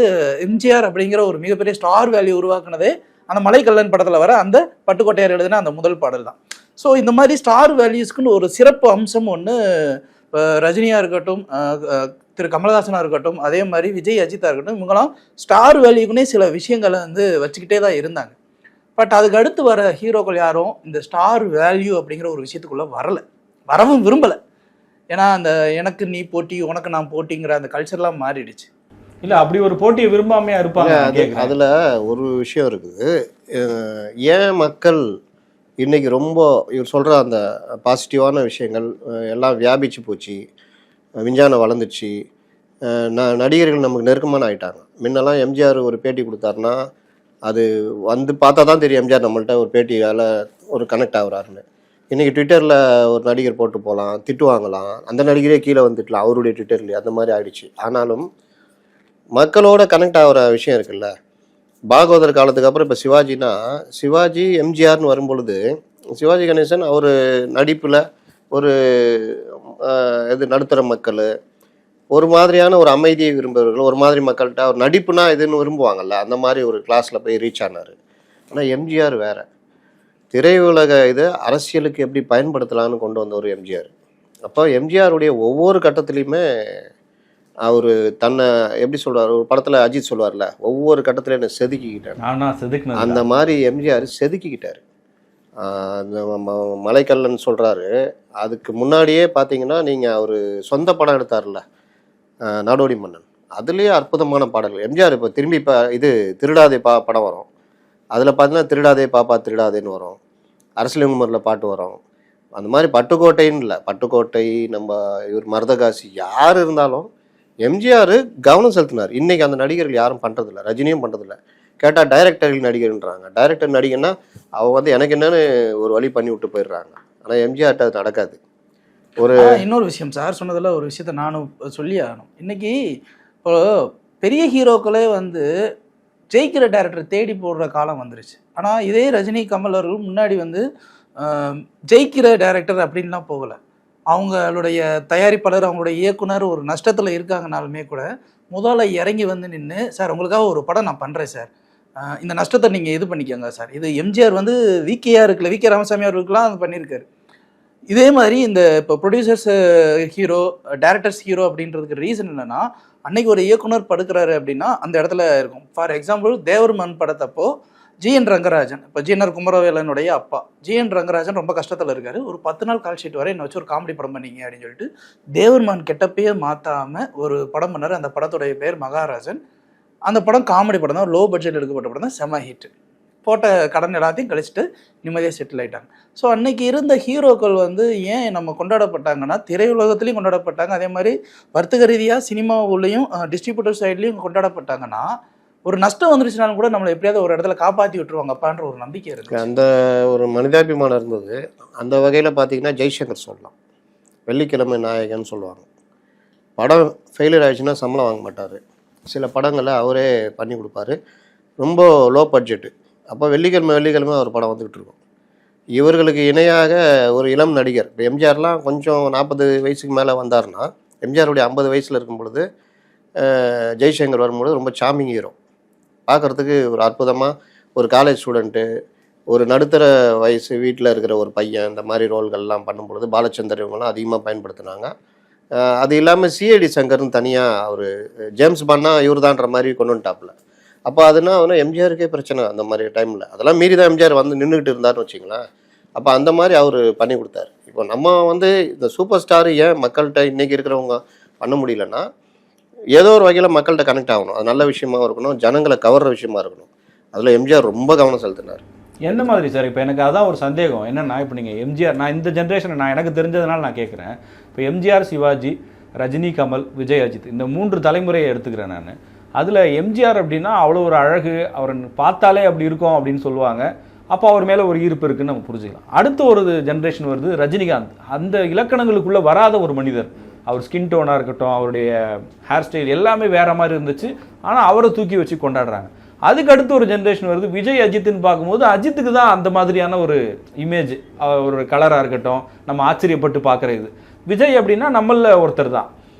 எம்ஜிஆர் அப்படிங்கிற ஒரு மிகப்பெரிய ஸ்டார் வேல்யூ உருவாக்குனதே அந்த மலைக்கல்லன் படத்தில் வர அந்த பட்டுக்கோட்டையார் எழுதின அந்த முதல் பாடல் தான். ஸோ இந்த மாதிரி ஸ்டார் வேல்யூஸ்க்குன்னு ஒரு சிறப்பு அம்சம் ஒன்று ரஜினியாக இருக்கட்டும், திரு கமலஹாசனாக இருக்கட்டும், அதே மாதிரி விஜய் அஜித்தாக இருக்கட்டும், இவங்களாம் ஸ்டார் வேல்யூக்குன்னே சில விஷயங்களை வந்து வச்சுக்கிட்டே தான் இருந்தாங்க. பட் அதுக்கு அடுத்து வர ஹீரோக்கள் யாரும் இந்த ஸ்டார் வேல்யூ அப்படிங்கிற ஒரு விஷயத்துக்குள்ளே வரவும் விரும்பலை. ஏன்னா அந்த எனக்கு நீ போட்டி உனக்கு நான் போட்டிங்கிற அந்த கல்ச்சர்லாம் மாறிடுச்சு. இல்லை அப்படி ஒரு போட்டியை விரும்பாமையா இருப்பாங்க. அதில் ஒரு விஷயம் இருக்குது. ஏன் மக்கள் இன்றைக்கி ரொம்ப இவர் சொல்கிற அந்த பாசிட்டிவான விஷயங்கள் எல்லாம் வியாபிச்சு போச்சு, விஞ்ஞானம் வளர்ந்துச்சு, நடிகர்கள் நமக்கு நெருக்கமான ஆயிட்டாங்க. முன்னெல்லாம் எம்ஜிஆர் ஒரு பேட்டி கொடுத்தாருன்னா அது வந்து பார்த்தா தான் தெரியும் எம்ஜிஆர் நம்மள்ட்ட ஒரு பேட்டியால் ஒரு கனெக்ட் ஆகுறாருன்னு. இன்றைக்கி ட்விட்டரில் ஒரு நடிகர் போட்டு போகலாம், திட்டு வாங்கலாம், அந்த நடிகரே கீழே வந்துட்டலாம் அவருடைய ட்விட்டர்லேயே, அந்த மாதிரி ஆயிடுச்சு. ஆனாலும் மக்களோட கனெக்ட் ஆகிற விஷயம் இருக்குல்ல. பாகவதர் காலத்துக்கு அப்புறம் இப்போ சிவாஜி எம்ஜிஆர்னு வரும்பொழுது சிவாஜி கணேசன் அவர் நடிப்பில் ஒரு நடுத்தர மக்கள், ஒரு மாதிரியான ஒரு அமைதியை விரும்புகிறவர்கள், ஒரு மாதிரி மக்கள்கிட்ட ஒரு நடிப்புனா இதுன்னு விரும்புவாங்கல்ல, அந்த மாதிரி ஒரு கிளாஸில் போய் ரீச் ஆனார். ஆனால் எம்ஜிஆர் வேறு, திரையுலக இது அரசியலுக்கு எப்படி பயன்படுத்தலான்னு கொண்டு வந்த ஒரு எம்ஜிஆர். அப்போ எம்ஜிஆருடைய ஒவ்வொரு கட்டத்துலேயுமே அவர் தன்னை எப்படி சொல்கிறார், ஒரு படத்தில் அஜித் சொல்லுவார்ல, ஒவ்வொரு கட்டத்தில் என்னை செதுக்கிக்கிட்டார். அந்த மாதிரி எம்ஜிஆர் செதுக்கிக்கிட்டார். அந்த மலைக்கல்லன் சொல்கிறாரு. அதுக்கு முன்னாடியே பார்த்தீங்கன்னா நீங்கள் அவர் சொந்த படம் எடுத்தார்ல, நாடோடி மன்னன், அதுலேயே அற்புதமான பாடல்கள். எம்ஜிஆர் இப்போ திரும்பி திருடாதே படம் வரும், அதில் பார்த்தீங்கன்னா திருடாதே பாப்பா திருடாதேன்னு வரும், அரசியலங்குமரில் பாட்டு வரும். அந்த மாதிரி பட்டுக்கோட்டைன்னு இல்லை, பட்டுக்கோட்டை நம்ம இவர் மருதகாசி யார் இருந்தாலும் எம்ஜிஆர் கவனம் செலுத்தினார். இன்றைக்கி அந்த நடிகர்கள் யாரும் பண்ணுறதில்ல, ரஜினியும் பண்ணுறதில்ல. கேட்டால் டைரக்டர்கள் நடிகர்ன்றாங்க. டைரக்டர் நடிகர்னா அவங்க எனக்கு என்னன்னு ஒரு வழி பண்ணி விட்டு போயிடுறாங்க. ஆனால் எம்ஜிஆர்ட்ட அது நடக்காது. இன்னொரு விஷயம் சார் சொன்னதில் ஒரு விஷயத்த நானும் சொல்லி ஆகணும். இன்னைக்கு இப்போ பெரிய ஹீரோக்களே ஜெயிக்கிற டேரக்டர் தேடி போடுற காலம் வந்துருச்சு. ஆனால் இதே ரஜினி கமல் அவர்கள் முன்னாடி ஜெயிக்கிற டேரக்டர் அப்படின்லாம் போகலை. அவங்களுடைய தயாரிப்பாளர், அவங்களுடைய இயக்குனர் ஒரு நஷ்டத்தில் இருக்காங்கனாலுமே கூட முதல்ல இறங்கி நின்று, சார் உங்களுக்காக ஒரு படம் நான் பண்ணுறேன் சார், இந்த நஷ்டத்தை நீங்கள் இது பண்ணிக்கோங்க சார். இது எம்ஜிஆர் விகேஆர் இருக்குல்ல, விகே ராமசாமி அவர்களுக்கெல்லாம் அது பண்ணியிருக்காரு. இதே மாதிரி இந்த இப்போ ப்ரொடியூசர்ஸ் ஹீரோ, டேரக்டர்ஸ் ஹீரோ அப்படின்றதுக்கு ரீசன் என்னென்னா, அன்னைக்கு ஒரு இயக்குனர் படுக்கிறாரு அப்படின்னா அந்த இடத்துல இருக்கும். ஃபார் எக்ஸாம்பிள் தேவர் மண் படத்தப்போ ஜிஎன் ரங்கராஜன், இப்போ ஜிஎன்ஆர் குமரவேலனுடைய அப்பா ஜிஎன் ரங்கராஜன் ரொம்ப கஷ்டத்தில் இருக்காரு. ஒரு 10 நாள் கால் ஷீட் வரை என்னை வச்சு ஒரு காமெடி படம் பண்ணீங்க அப்படின்னு சொல்லிட்டு தேவர் மண் கெட்டப்பையே மாற்றாமல் ஒரு படம் பண்ணார். அந்த படத்துடைய பேர் மகாராஜன். அந்த படம் காமெடி படம் தான், லோ பட்ஜெட் எடுக்கப்பட்ட படம் தான், செம ஹிட். போட்ட கடன் எல்லாத்தையும் கழிச்சிட்டு நிம்மதியாக செட்டில் ஆகிட்டாங்க. ஸோ அன்னைக்கு இருந்த ஹீரோக்கள் ஏன் நம்ம கொண்டாடப்பட்டாங்கன்னா, திரையுலகத்துலேயும் கொண்டாடப்பட்டாங்க, அதே மாதிரி வர்த்தக ரீதியாக சினிமாவுலேயும் டிஸ்ட்ரிபியூட்டர் சைட்லேயும் கொண்டாடப்பட்டாங்கன்னா, ஒரு நஷ்டம் வந்துருச்சுனாலும் கூட நம்மளை எப்படியாவது ஒரு இடத்துல காப்பாற்றி விட்டுருவாங்க அப்பான்ற ஒரு நம்பிக்கை இருக்குது. அந்த ஒரு மனிதாபிமானம் இருந்தது. அந்த வகையில் பார்த்தீங்கன்னா ஜெய்சங்கர் சொல்லலாம், வெள்ளிக்கிழமை நாயகன் சொல்லுவாங்க. படம் ஃபெயிலியர் ஆகிடுச்சுன்னா சம்பளம் வாங்க மாட்டார். சில படங்களை அவரே பண்ணி கொடுப்பாரு, ரொம்ப லோ பட்ஜெட்டு. அப்போ வெள்ளிக்கிழமை ஒரு படம் வந்துக்கிட்டு இருக்கும். இவர்களுக்கு இணையாக ஒரு இளம் நடிகர், இப்போ எம்ஜிஆர்லாம் கொஞ்சம் 40 வயசுக்கு மேலே வந்தார்னா, எம்ஜிஆருடைய 50 வயசில் இருக்கும் பொழுது ஜெய்சங்கர் வரும்பொழுது ரொம்ப சாமிங் ஹீரோ, பார்க்குறதுக்கு ஒரு அற்புதமாக ஒரு காலேஜ் ஸ்டூடெண்ட்டு, ஒரு நடுத்தர வயசு வீட்டில் இருக்கிற ஒரு பையன், இந்த மாதிரி ரோல்கள்லாம் பண்ணும்பொழுது பாலச்சந்தர் இவங்கெல்லாம் அதிகமாக பயன்படுத்தினாங்க. அது இல்லாமல் சிஐடி சங்கர்னு தனியாக அவர் ஜேம்ஸ் பாண்டா இவர் தான்ற மாதிரி கொண்டு வந்துட்டாப்புல. அப்போ அதுனா எம்ஜிஆருக்கே பிரச்சனை அந்த மாதிரி டைமில். அதெல்லாம் மீறி தான் எம்ஜிஆர் நின்றுக்கிட்டு இருந்தார்னு வச்சிங்களேன். அப்போ அந்த மாதிரி அவர் பண்ணி கொடுத்தாரு. இப்போ நம்ம இந்த சூப்பர் ஸ்டார் ஏன் மக்கள்கிட்ட இன்றைக்கி இருக்கிறவங்க பண்ண முடியலன்னா, ஏதோ ஒரு வகையில் மக்கள்கிட்ட கனெக்ட் ஆகணும், அது நல்ல விஷயமா இருக்கணும், ஜனங்களை கவர்ற விஷயமா இருக்கணும். அதில் எம்ஜிஆர் ரொம்ப கவனம் செலுத்தினார். என்ன மாதிரி சார்? இப்போ எனக்கு அதான் ஒரு சந்தேகம் என்னென்னா, இப்போ நீங்கள் எம்ஜிஆர், நான் இந்த ஜென்ரேஷனை நான் எனக்கு தெரிஞ்சதுனால நான் கேட்குறேன். இப்போ எம்ஜிஆர், சிவாஜி, ரஜினி, கமல், விஜய், அஜித், இந்த 3 தலைமுறையை எடுத்துக்கிறேன் நான். அதில் எம்ஜிஆர் அப்படின்னா அவ்வளோ ஒரு அழகு, அவரை பார்த்தாலே அப்படி இருக்கும் அப்படின்னு சொல்லுவாங்க. அப்போ அவர் மேலே ஒரு ஈர்ப்பு இருக்குன்னு நம்ம புரிஞ்சுக்கலாம். அடுத்த ஒரு ஜென்ரேஷன் வருது ரஜினிகாந்த். அந்த இலக்கணங்களுக்குள்ளே வராத ஒரு மனிதர். அவர் ஸ்கின் டோனாக இருக்கட்டும், அவருடைய ஹேர் ஸ்டைல் எல்லாமே வேறு மாதிரி இருந்துச்சு. ஆனால் அவரை தூக்கி வச்சு கொண்டாடுறாங்க. அதுக்கு அடுத்து ஒரு ஜென்ரேஷன் வருது விஜய், அஜித்துன்னு பார்க்கும்போது அஜித்துக்கு தான் அந்த மாதிரியான ஒரு இமேஜ், ஒரு கலராக இருக்கட்டும் நம்ம ஆச்சரியப்பட்டு பார்க்குற இது. விஜய் அப்படின்னா நம்மள ஒருத்தர் தான்.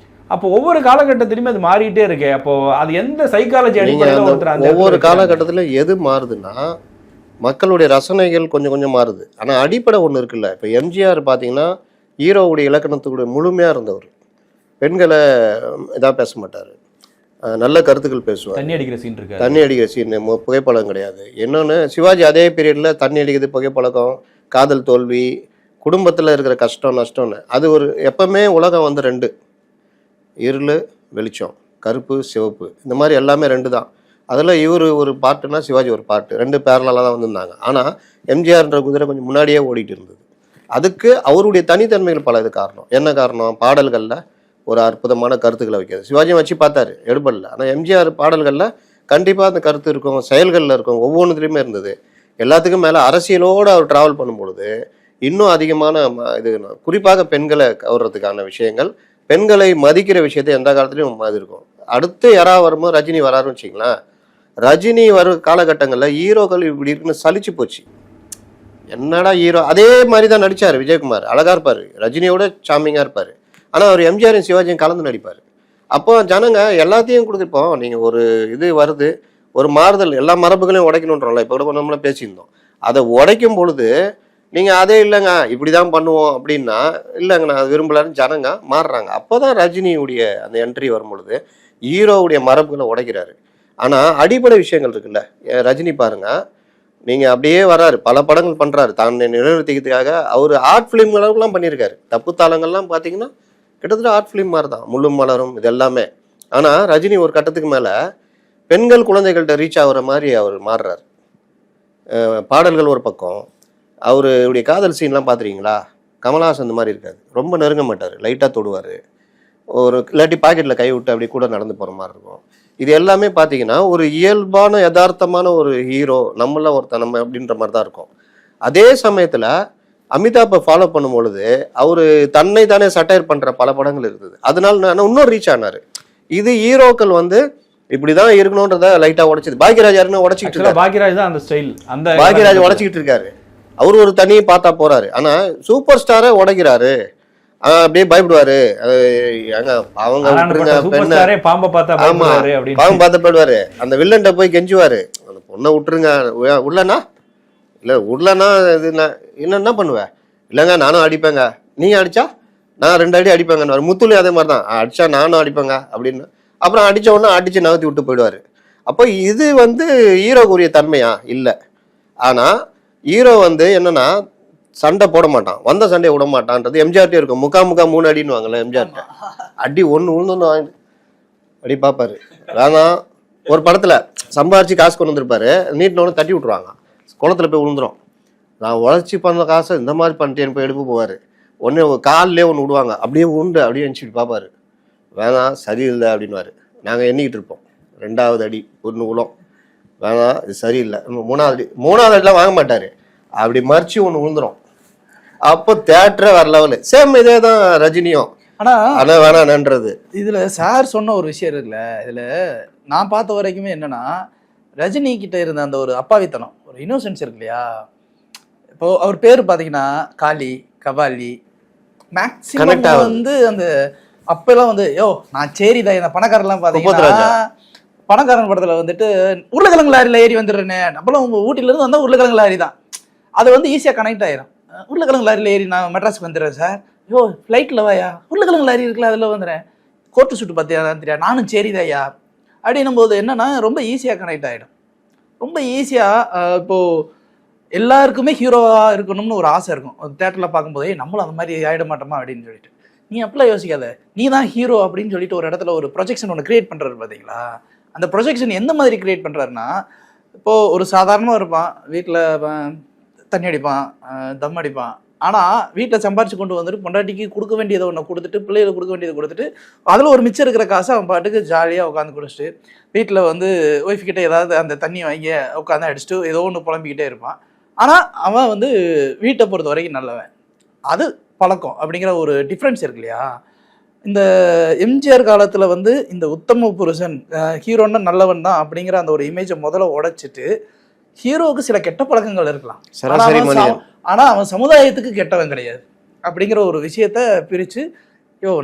அப்போ ஒவ்வொரு காலகட்டத்திலுமே அது மாறிட்டே இருக்கு. அப்போ அது எந்த சைக்காலஜி அடிப்படையில் ஒருத்தர் ஒவ்வொரு காலகட்டத்தில் எது மாறுதுன்னா, மக்களுடைய ரசனைகள் கொஞ்சம் கொஞ்சம் மாறுது. ஆனால் அடிப்படை ஒன்று இருக்குல்ல. இப்போ எம்ஜிஆர் பார்த்தீங்கன்னா ஹீரோவுடைய இலக்கணத்துக்குடைய முழுமையாக இருந்தவர். பெண்களை இதாக பேச மாட்டார், நல்ல கருத்துக்கள் பேசுவார். தண்ணி அடிக்கிற சீன் இருக்கு, தண்ணி அடிக்கிற சீன், புகைப்பழம் கிடையாது. இன்னொன்று சிவாஜி அதே பீரியடில் தண்ணி அடிக்கிறது, புகைப்பழக்கம், காதல் தோல்வி, குடும்பத்தில் இருக்கிற கஷ்டம் நஷ்டம்னு. அது ஒரு எப்பவுமே உலகம் 2, இருள் வெளிச்சம், கருப்பு சிவப்பு, இந்த மாதிரி எல்லாமே 2 தான். அதில் இவர் ஒரு பாட்டுனா சிவாஜி ஒரு பாட்டு, 2 பேரலாக தான் வந்திருந்தாங்க. ஆனால் எம்ஜிஆர்ன்ற குதிரை கொஞ்சம் முன்னாடியே ஓடிட்டு இருந்தது. அதுக்கு அவருடைய தனித்தன்மைகள் பல இது காரணம். என்ன காரணம்? பாடல்களில் ஒரு அற்புதமான கருத்துக்களை வைக்கிறது. சிவாஜியும் வச்சு பார்த்தாரு, எடுபடல. ஆனால் எம்ஜிஆர் பாடல்களில் கண்டிப்பாக அந்த கருத்து இருக்கும், செயல்களில் இருக்கும், ஒவ்வொன்றுத்துலேயுமே இருந்தது. எல்லாத்துக்கும் மேலே அரசியலோடு அவர் ட்ராவல் பண்ணும்பொழுது இன்னும் அதிகமான இது குறிப்பாக பெண்களை கவர்றதுக்கான விஷயங்கள், பெண்களை மதிக்கிற விஷயத்தை எந்த காலத்துலையும் அது இருக்கும். அடுத்து யாராவது வரும்போது ரஜினி வராருன்னு வச்சிங்களேன், ரஜினி வரும் காலகட்டங்களில் ஹீரோக்கள் இப்படி இருக்குன்னு சலிச்சு போச்சு. என்னடா ஹீரோ, அதே மாதிரி தான் நடித்தார் விஜயகுமார், அழகாக இருப்பார், ரஜினியோட சாமிங்காக இருப்பார். ஆனால் அவர் எம்ஜிஆரையும் சிவாஜியும் கலந்து நடிப்பார். அப்போ ஜனங்க எல்லாத்தையும் கொடுத்துருப்போம். நீங்கள் ஒரு இது வருது, ஒரு மாறுதல், எல்லா மரபுகளையும் உடைக்கணுன்றோம்ல, இப்போ கூட நம்மள பேசியிருந்தோம். அதை உடைக்கும் பொழுது நீங்கள் அதே இல்லைங்க இப்படி தான் பண்ணுவோம் அப்படின்னா, இல்லைங்க நான் அது விரும்பலன்னு ஜனங்க மாறுறாங்க. அப்போ தான் ரஜினியுடைய அந்த என்ட்ரி வரும் பொழுது ஹீரோவுடைய மரபுகளை உடைக்கிறாரு. ஆனால் அடிப்படை விஷயங்கள் இருக்குல்ல, ரஜினி பாருங்க, நீங்கள் அப்படியே வர்றாரு, பல படங்கள் பண்ணுறாரு, தான் நிலைநிறுத்திக்கிறதுக்காக. அவர் ஆர்ட் ஃபிலிம் அளவுக்குலாம் பண்ணியிருக்காரு. தப்பு தாளங்கள்லாம் பார்த்தீங்கன்னா கிட்டத்தட்ட ஆர்ட் ஃபிலிம் மாதிரி தான், முள்ளும் மலரும் இது எல்லாமே. ஆனால் ரஜினி ஒரு கட்டத்துக்கு மேலே பெண்கள் குழந்தைகள்கிட்ட ரீச் ஆகிற மாதிரி அவர் மாறுறாரு. பாடல்கள் ஒரு பக்கம், அவருடைய காதல் சீன்லாம் பார்த்துருக்கீங்களா? கமலஹாசன் அந்த மாதிரி இருக்காது, ரொம்ப நெருங்க மாட்டார், லைட்டாக தொடுவார், ஒரு இல்லாட்டி பாக்கெட்டில் கை விட்டு அப்படி கூட நடந்து போகிற மாதிரி இருக்கும். இது எல்லாமே பார்த்தீங்கன்னா ஒரு இயல்பான யதார்த்தமான ஒரு ஹீரோ, நம்மள ஒருத்தன் நம்ம அப்படின்ற மாதிரி தான் இருக்கும். அதே சமயத்தில் அமிதாப்பை ஃபாலோ பண்ணும் பொழுது அவர் தன்னை தானே சட்டையர் பண்ணுற பல படங்கள் இருக்குது. அதனால நான் இன்னும் ரீச் ஆனார். இது ஹீரோக்கள் வந்து இப்படிதான் இருக்கணும்ன்றத லைட்டாக உடைச்சது. பாக்யராஜ் யாருன்னு உடச்சிக்கிட்டு இருக்காரு, பாக்யராஜ் தான் அந்த ஸ்டைல், அந்த பாக்யராஜ் உடச்சிக்கிட்டு இருக்காரு. அவரு ஒரு தனியை பார்த்தா போறாரு, ஆனா சூப்பர் ஸ்டாரை உடைக்கிறாரு, அப்படியே பயப்படுவாரு. அவங்க பாம்பை பார்த்த போயிடுவாரு, அந்த வில்லன்ட்ட போய் கெஞ்சுவாரு, அந்த பொண்ணை விட்டுருங்க, உள்ளனா இல்ல உள்ளனா இது என்ன பண்ணுவேன், இல்லைங்க நானும் அடிப்பேங்க, நீங்க அடிச்சா நான் 2 அடி அடிப்பேங்க. முத்துலையும் அதே மாதிரி தான், அடிச்சா நானும் அடிப்பேங்க அப்படின்னு. அப்புறம் அடிச்ச உடனே அடிச்சு நகர்த்தி விட்டு போயிடுவாரு. அப்போ இது வந்து ஹீரோக்குரிய தன்மையா? இல்லை. ஆனா ஹீரோ வந்து என்னன்னா சண்டை போட மாட்டான், வந்த சண்டையை விட மாட்டான்றது எம்ஜிஆர்ட்டே இருக்கும். முக்கா 3 அடின்னு வாங்கல எம்ஜிஆர்ட்ட, அடி ஒன்று விழுந்து அடி பார்ப்பாரு. வேணாம், ஒரு படத்துல சம்பாரிச்சு காசு கொண்டு வந்திருப்பாரு, நீட்டினோட தட்டி விட்டுருவாங்க, குளத்துல போய் விழுந்துரும். நான் உழைச்சி பண்ண காசை இந்த மாதிரி பண்ணிட்டேன்னு போய் எடுப்பு போவார். ஒன்று காலிலே ஒன்று விடுவாங்க, அப்படியே உண்டு அப்படியே நினச்சிட்டு பார்ப்பாரு. வேணாம் சரியில்லை அப்படின்வாரு. நாங்கள் எண்ணிக்கிட்டு இருப்போம், 2வது அடி 1 உலம், வேணாம் இது சரியில்லை, 3வது அடிலாம் வாங்க மாட்டார், அப்படி மறிச்சு ஒன்று விழுந்துரும். அப்போ தேட்டரே வேற லெவலு. சேம் இதே தான் ரஜினியும். ஆனா வேணான்றது இதுல சார் சொன்ன ஒரு விஷயம் இருக்குல்ல, இதுல நான் பார்த்த வரைக்குமே என்னன்னா, ரஜினி கிட்ட இருந்த அந்த ஒரு அப்பாவித்தனம், ஒரு இன்னோசென்ஸ் இருக்கு இல்லையா. இப்போ அவர் பேர் பாத்தீங்கன்னா காளி, கபாலி, மேக்சிமம் வந்து அந்த அப்பெல்லாம் வந்து நான் சேரிதான், இந்த பணக்காரன்லாம் பாத்தீங்கன்னா பணக்காரன் படத்துல வந்துட்டு உருளைக்கிழங்கு லாரியில ஏறி வந்துடுறேன்னு, அப்பெல்லாம் ஊட்டில இருந்து வந்தா உருளைக்கிழங்கு லாரி தான், அது வந்து ஈஸியா கனெக்ட் ஆயிரும். உருளைக்கிழங்கு லாரியில ஏறி நான் மெட்ராஸ்க்கு வந்துடுறேன் சார், ஃப்ளைட்ல வாயா, உருளைக்கிழங்கு லாரி இருக்குல்ல அதில் வந்துடுறேன், கோர்ட்டு சுட்டு பார்த்தியா தெரியா, நானும் சரிதாயா அப்படின்னும் போது என்னன்னா ரொம்ப ஈஸியாக கனெக்ட் ஆகிடும். ரொம்ப ஈஸியாக இப்போது எல்லாருக்குமே ஹீரோவாக இருக்கணும்னு ஒரு ஆசை இருக்கும். தேட்டரில் பார்க்கும்போதே நம்மளும் அந்த மாதிரி ஆகிட மாட்டோமா அப்படின்னு சொல்லிட்டு, நீ அப்படிலாம் யோசிக்காத, நீ தான் ஹீரோ அப்படின்னு சொல்லிட்டு ஒரு இடத்துல ஒரு ப்ரொஜெக்ஷன் ஒன்று கிரியேட் பண்ணுறாரு பார்த்தீங்களா. அந்த ப்ரொஜெக்ஷன் எந்த மாதிரி கிரியேட் பண்ணுறாருன்னா, இப்போது ஒரு சாதாரணமாக இருப்பான், வீட்டில் தண்ணி அடிப்பான், தம் அடிப்பான், ஆனால் வீட்டில் சம்பாரிச்சு கொண்டு வந்துட்டு பொண்டாட்டிக்கு கொடுக்க வேண்டியதை ஒன்று கொடுத்துட்டு, பிள்ளைகளுக்கு கொடுக்க வேண்டியதை கொடுத்துட்டு, அதில் ஒரு மிச்சம் இருக்கிற காசை அவன் பாட்டுக்கு ஜாலியாக உட்காந்து குடிச்சிட்டு, வீட்டில் வந்து ஒய்ஃப் கிட்டே ஏதாவது அந்த தண்ணி வாங்கி உட்காந்து அடிச்சுட்டு ஏதோ ஒன்று புலம்பிக்கிட்டே இருப்பான். ஆனால் அவன் வந்து வீட்டை பொறுத்த வரைக்கும் நல்லவன். அது பழக்கம் அப்படிங்கிற ஒரு டிஃப்ரென்ஸ் இருக்கு இல்லையா. இந்த எம்ஜிஆர் காலத்தில் வந்து இந்த உத்தம புருஷன், ஹீரோன்னா நல்லவன் தான் அப்படிங்கிற அந்த ஒரு இமேஜை முதல்ல உடைச்சிட்டு, ஹீரோவுக்கு சில கெட்ட பழக்கங்கள் இருக்கலாம், ஆனா அவன் சமுதாயத்துக்கு கெட்டவன் கிடையாது அப்படிங்கிற ஒரு விஷயத்த பிரிச்சு,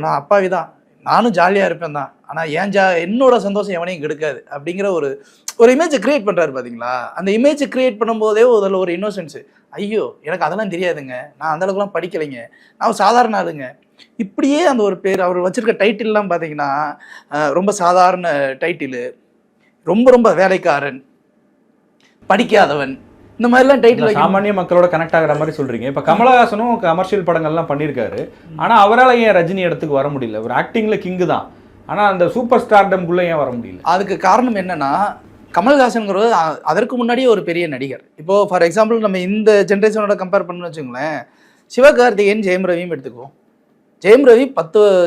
நான் அப்பாவி தான், நானும் ஜாலியா இருப்பேன் தான், ஆனா என்னோட சந்தோஷம் எவனையும் கெடுக்காது அப்படிங்கிற ஒரு இமேஜை கிரியேட் பண்றாரு பாத்தீங்களா. அந்த இமேஜை கிரியேட் பண்ணும்போதே அதில் ஒரு இன்னோசென்ஸ், ஐயோ எனக்கு அதெல்லாம் தெரியாதுங்க, நான் அந்த அளவுக்குலாம் படிக்கலைங்க, நான் சாதாரண ஆளுங்க, இப்படியே அந்த ஒரு பேர் அவர் வச்சிருக்க டைட்டில்லாம் பார்த்தீங்கன்னா ரொம்ப சாதாரண டைட்டிலு, ரொம்ப ரொம்ப வேலைக்காரன், படிக்காதவன், இந்த மாதிரிலாம் டைட்டில் சாமானிய மக்களோட கனெக்ட் ஆகிற மாதிரி சொல்றீங்க. இப்போ கமலஹாசனும் கமர்ஷியல் படங்கள்லாம் பண்ணியிருக்காரு, ஆனால் அவரால் ஏன் ரஜினி இடத்துக்கு வர முடியல? ஒரு ஆக்டிங்ல கிங்கு தான், ஆனால் அந்த சூப்பர் ஸ்டார்டம்குள்ளே ஏன் வர முடியல? அதுக்கு காரணம் என்னன்னா, கமல்ஹாசன்ங்கிறது அதற்கு முன்னாடியே ஒரு பெரிய நடிகர். இப்போ ஃபார் எக்ஸாம்பிள் நம்ம இந்த ஜென்ரேஷனோட கம்பேர் பண்ணணும்னு வச்சுங்களேன், சிவகார்த்திகேயன், ஜெயம் ரவியும் எடுத்துக்குவோம். ஜெயம் ரவி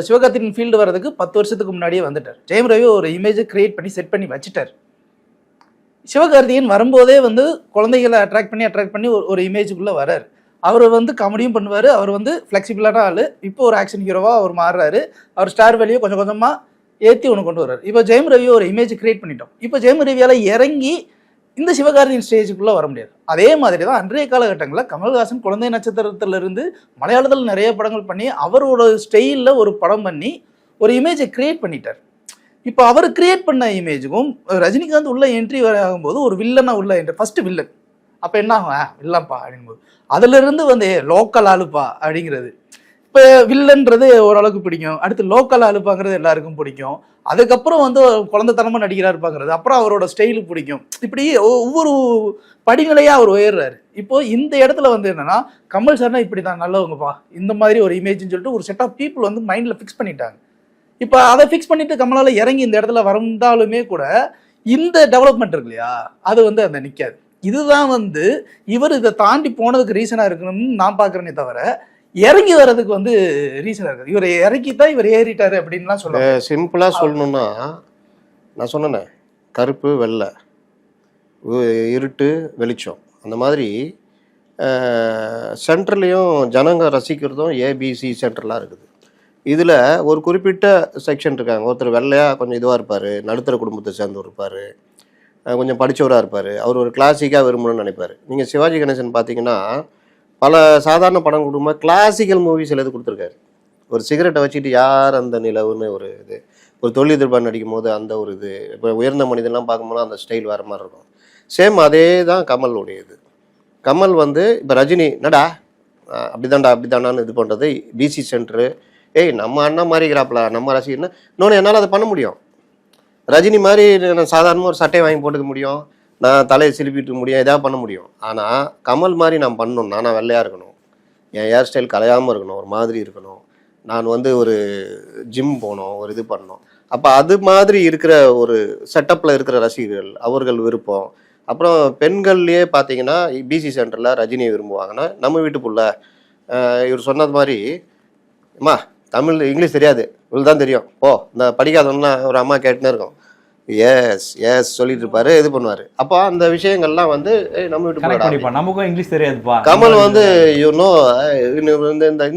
சிவகார்த்திகேயன் ஃபீல்டு வர்றதுக்கு 10 வருஷத்துக்கு முன்னாடியே வந்துட்டார். ஜெயம் ரவி ஒரு இமேஜை கிரியேட் பண்ணி செட் பண்ணி வச்சுட்டார். சிவகார்த்திகேயன் வரும்போதே வந்து குழந்தைகளை அட்ராக்ட் பண்ணி ஒரு இமேஜுக்குள்ளே வராரு. அவர் வந்து காமெடியும் பண்ணுவார். அவர் வந்து ஃப்ளெக்சிபிளான ஆள். இப்போ ஒரு ஆக்ஷன் ஹீரோவாக அவர் மாறுறாரு. அவர் ஸ்டார் வேல்யூ கொஞ்சம் கொஞ்சமாக ஏற்றி ஒன்று கொண்டு வர்றாரு. இப்போ ஜெயம் ரவி ஒரு இமேஜ் கிரியேட் பண்ணிட்டோம். இப்போ ஜெயம் ரவியால் இறங்கி இந்த சிவகார்த்திகேயன் ஸ்டேஜுக்குள்ளே வர முடியாது. அதே மாதிரி தான் அன்றைய காலகட்டங்களில் கமல்ஹாசன் குழந்தை நட்சத்திரத்திலிருந்து மலையாளத்தில் நிறைய படங்கள் பண்ணி அவரோட ஸ்டைலில் ஒரு படம் பண்ணி ஒரு இமேஜை கிரியேட் பண்ணிட்டார். இப்போ அவர் கிரியேட் பண்ண இமேஜுக்கும் ரஜினிகாந்த் உள்ள என்ட்ரி ஆகும்போது ஒரு வில்லனா உள்ள என்ட்ரி, ஃபர்ஸ்ட் வில்லன். அப்போ என்ன ஆகும், வில்லன்ப்பா அப்படிங்கும்போது அதுலேருந்து வந்து லோக்கல் ஆளுப்பா அப்படிங்கிறது. இப்போ வில்லன்றது ஓரளவுக்கு பிடிக்கும். அடுத்து லோக்கல் ஆளுப்பாங்கிறது எல்லாருக்கும் பிடிக்கும். அதுக்கப்புறம் வந்து குழந்தைத்தனமாக நடிகராக இருப்பாங்கிறது, அப்புறம் அவரோட ஸ்டைலுக்கு பிடிக்கும். இப்படி ஒவ்வொரு படிநிலையாக அவர் உயர்றாரு. இப்போ இந்த இடத்துல வந்து என்னன்னா, கமல் சார்னா இப்படி தான் நல்லவங்கப்பா இந்த மாதிரி ஒரு இமேஜ்னு சொல்லிட்டு ஒரு செட் ஆஃப் பீப்புள் வந்து மைண்டில் ஃபிக்ஸ் பண்ணிட்டாங்க. இப்போ அதை ஃபிக்ஸ் பண்ணிட்டு கமலால் இறங்கி இந்த இடத்துல வந்தாலுமே கூட இந்த டெவலப்மெண்ட் இருக்கு இல்லையா, அது வந்து அந்த நிற்காது. இதுதான் வந்து இவர் இதை தாண்டி போனதுக்கு ரீசனாக இருக்கணும்னு நான் பார்க்குறேனே தவிர இறங்கி வர்றதுக்கு வந்து ரீசனாக இருக்குது. இவர் இறக்கித்தான் இவர் ஏறிட்டாரு அப்படின்லாம் சொல்லுவாங்க. சிம்பிளாக சொல்லணும்னா நான் சொன்னேன், கருப்பு வெள்ளை, இருட்டு வெளிச்சம், அந்த மாதிரி சென்ட்ரலையும் ஜனங்க ரசிக்கிறதும் ஏபிசி சென்ட்ரலாக இருக்குது. இதில் ஒரு குறிப்பிட்ட செக்ஷன் இருக்காங்க. ஒருத்தர் வெள்ளையாக கொஞ்சம் இதுவாக இருப்பார், நடுத்தர குடும்பத்தை சேர்ந்து இருப்பார், கொஞ்சம் படித்தவராக இருப்பார், அவர் ஒரு கிளாசிக்காக விரும்பணும்னு நினைப்பார். நீங்கள் சிவாஜி கணேசன் பார்த்தீங்கன்னா பல சாதாரண படம் கொடுக்கும்போது கிளாசிக்கல் மூவிஸ் எது கொடுத்துருக்காரு. ஒரு சிகரெட்டை வச்சுட்டு யார் அந்த நிலவுன்னு ஒரு இது, ஒரு தொழிலதிபர் நடிக்கும் போது அந்த ஒரு இது, இப்போ உயர்ந்த மனிதன்லாம் பார்க்கும்போது அந்த ஸ்டைல் வேறு மாதிரி இருக்கும். சேம் அதே தான் கமலுடையது. கமல் வந்து இப்போ ரஜினி நடா அப்படி தானான்னு இது பண்ணுறது பிசி சென்டரு, நம்ம அண்ணன் மாதிரி இருக்கிறாப்புல நம்ம ரசிகர்னா இன்னொன்று என்னால் அதை பண்ண முடியும். ரஜினி மாதிரி நான் சாதாரணமாக ஒரு சட்டையை வாங்கி போட்டுக்க முடியும், நான் தலையை சிலுப்பிட்டு முடியும், எதாவது பண்ண முடியும். ஆனால் கமல் மாதிரி நான் பண்ணணும்னா நான் வெள்ளையாக இருக்கணும், என் ஹேர் ஸ்டைல் கலையாமல் இருக்கணும், ஒரு மாதிரி இருக்கணும், நான் வந்து ஒரு ஜிம் போகணும், ஒரு இது பண்ணணும். அப்போ அது மாதிரி இருக்கிற ஒரு செட்டப்பில் இருக்கிற ரசிகர்கள் அவர்கள் விருப்பம். அப்புறம் பெண்கள்லேயே பார்த்தீங்கன்னா பிசி சென்டரில் ரஜினியை விரும்புவாங்கன்னா நம்ம வீட்டுக்குள்ள இவர் சொன்னது மாதிரி, அம்மா தமிழ் இங்கிலீஷ் தெரியாது இவ்வளோ தான் தெரியும் ஓ இந்த படிக்காதவன்னா ஒரு அம்மா கேட்டுன்னு இருக்கும், எஸ் சொல்லிட்டு இருப்பாரு, இது பண்ணுவாரு. அப்போ அந்த விஷயங்கள்லாம் வந்து நம்ம வீட்டுக்கு நமக்கும் இங்கிலீஷ் தெரியாதுப்பா. கமல் வந்து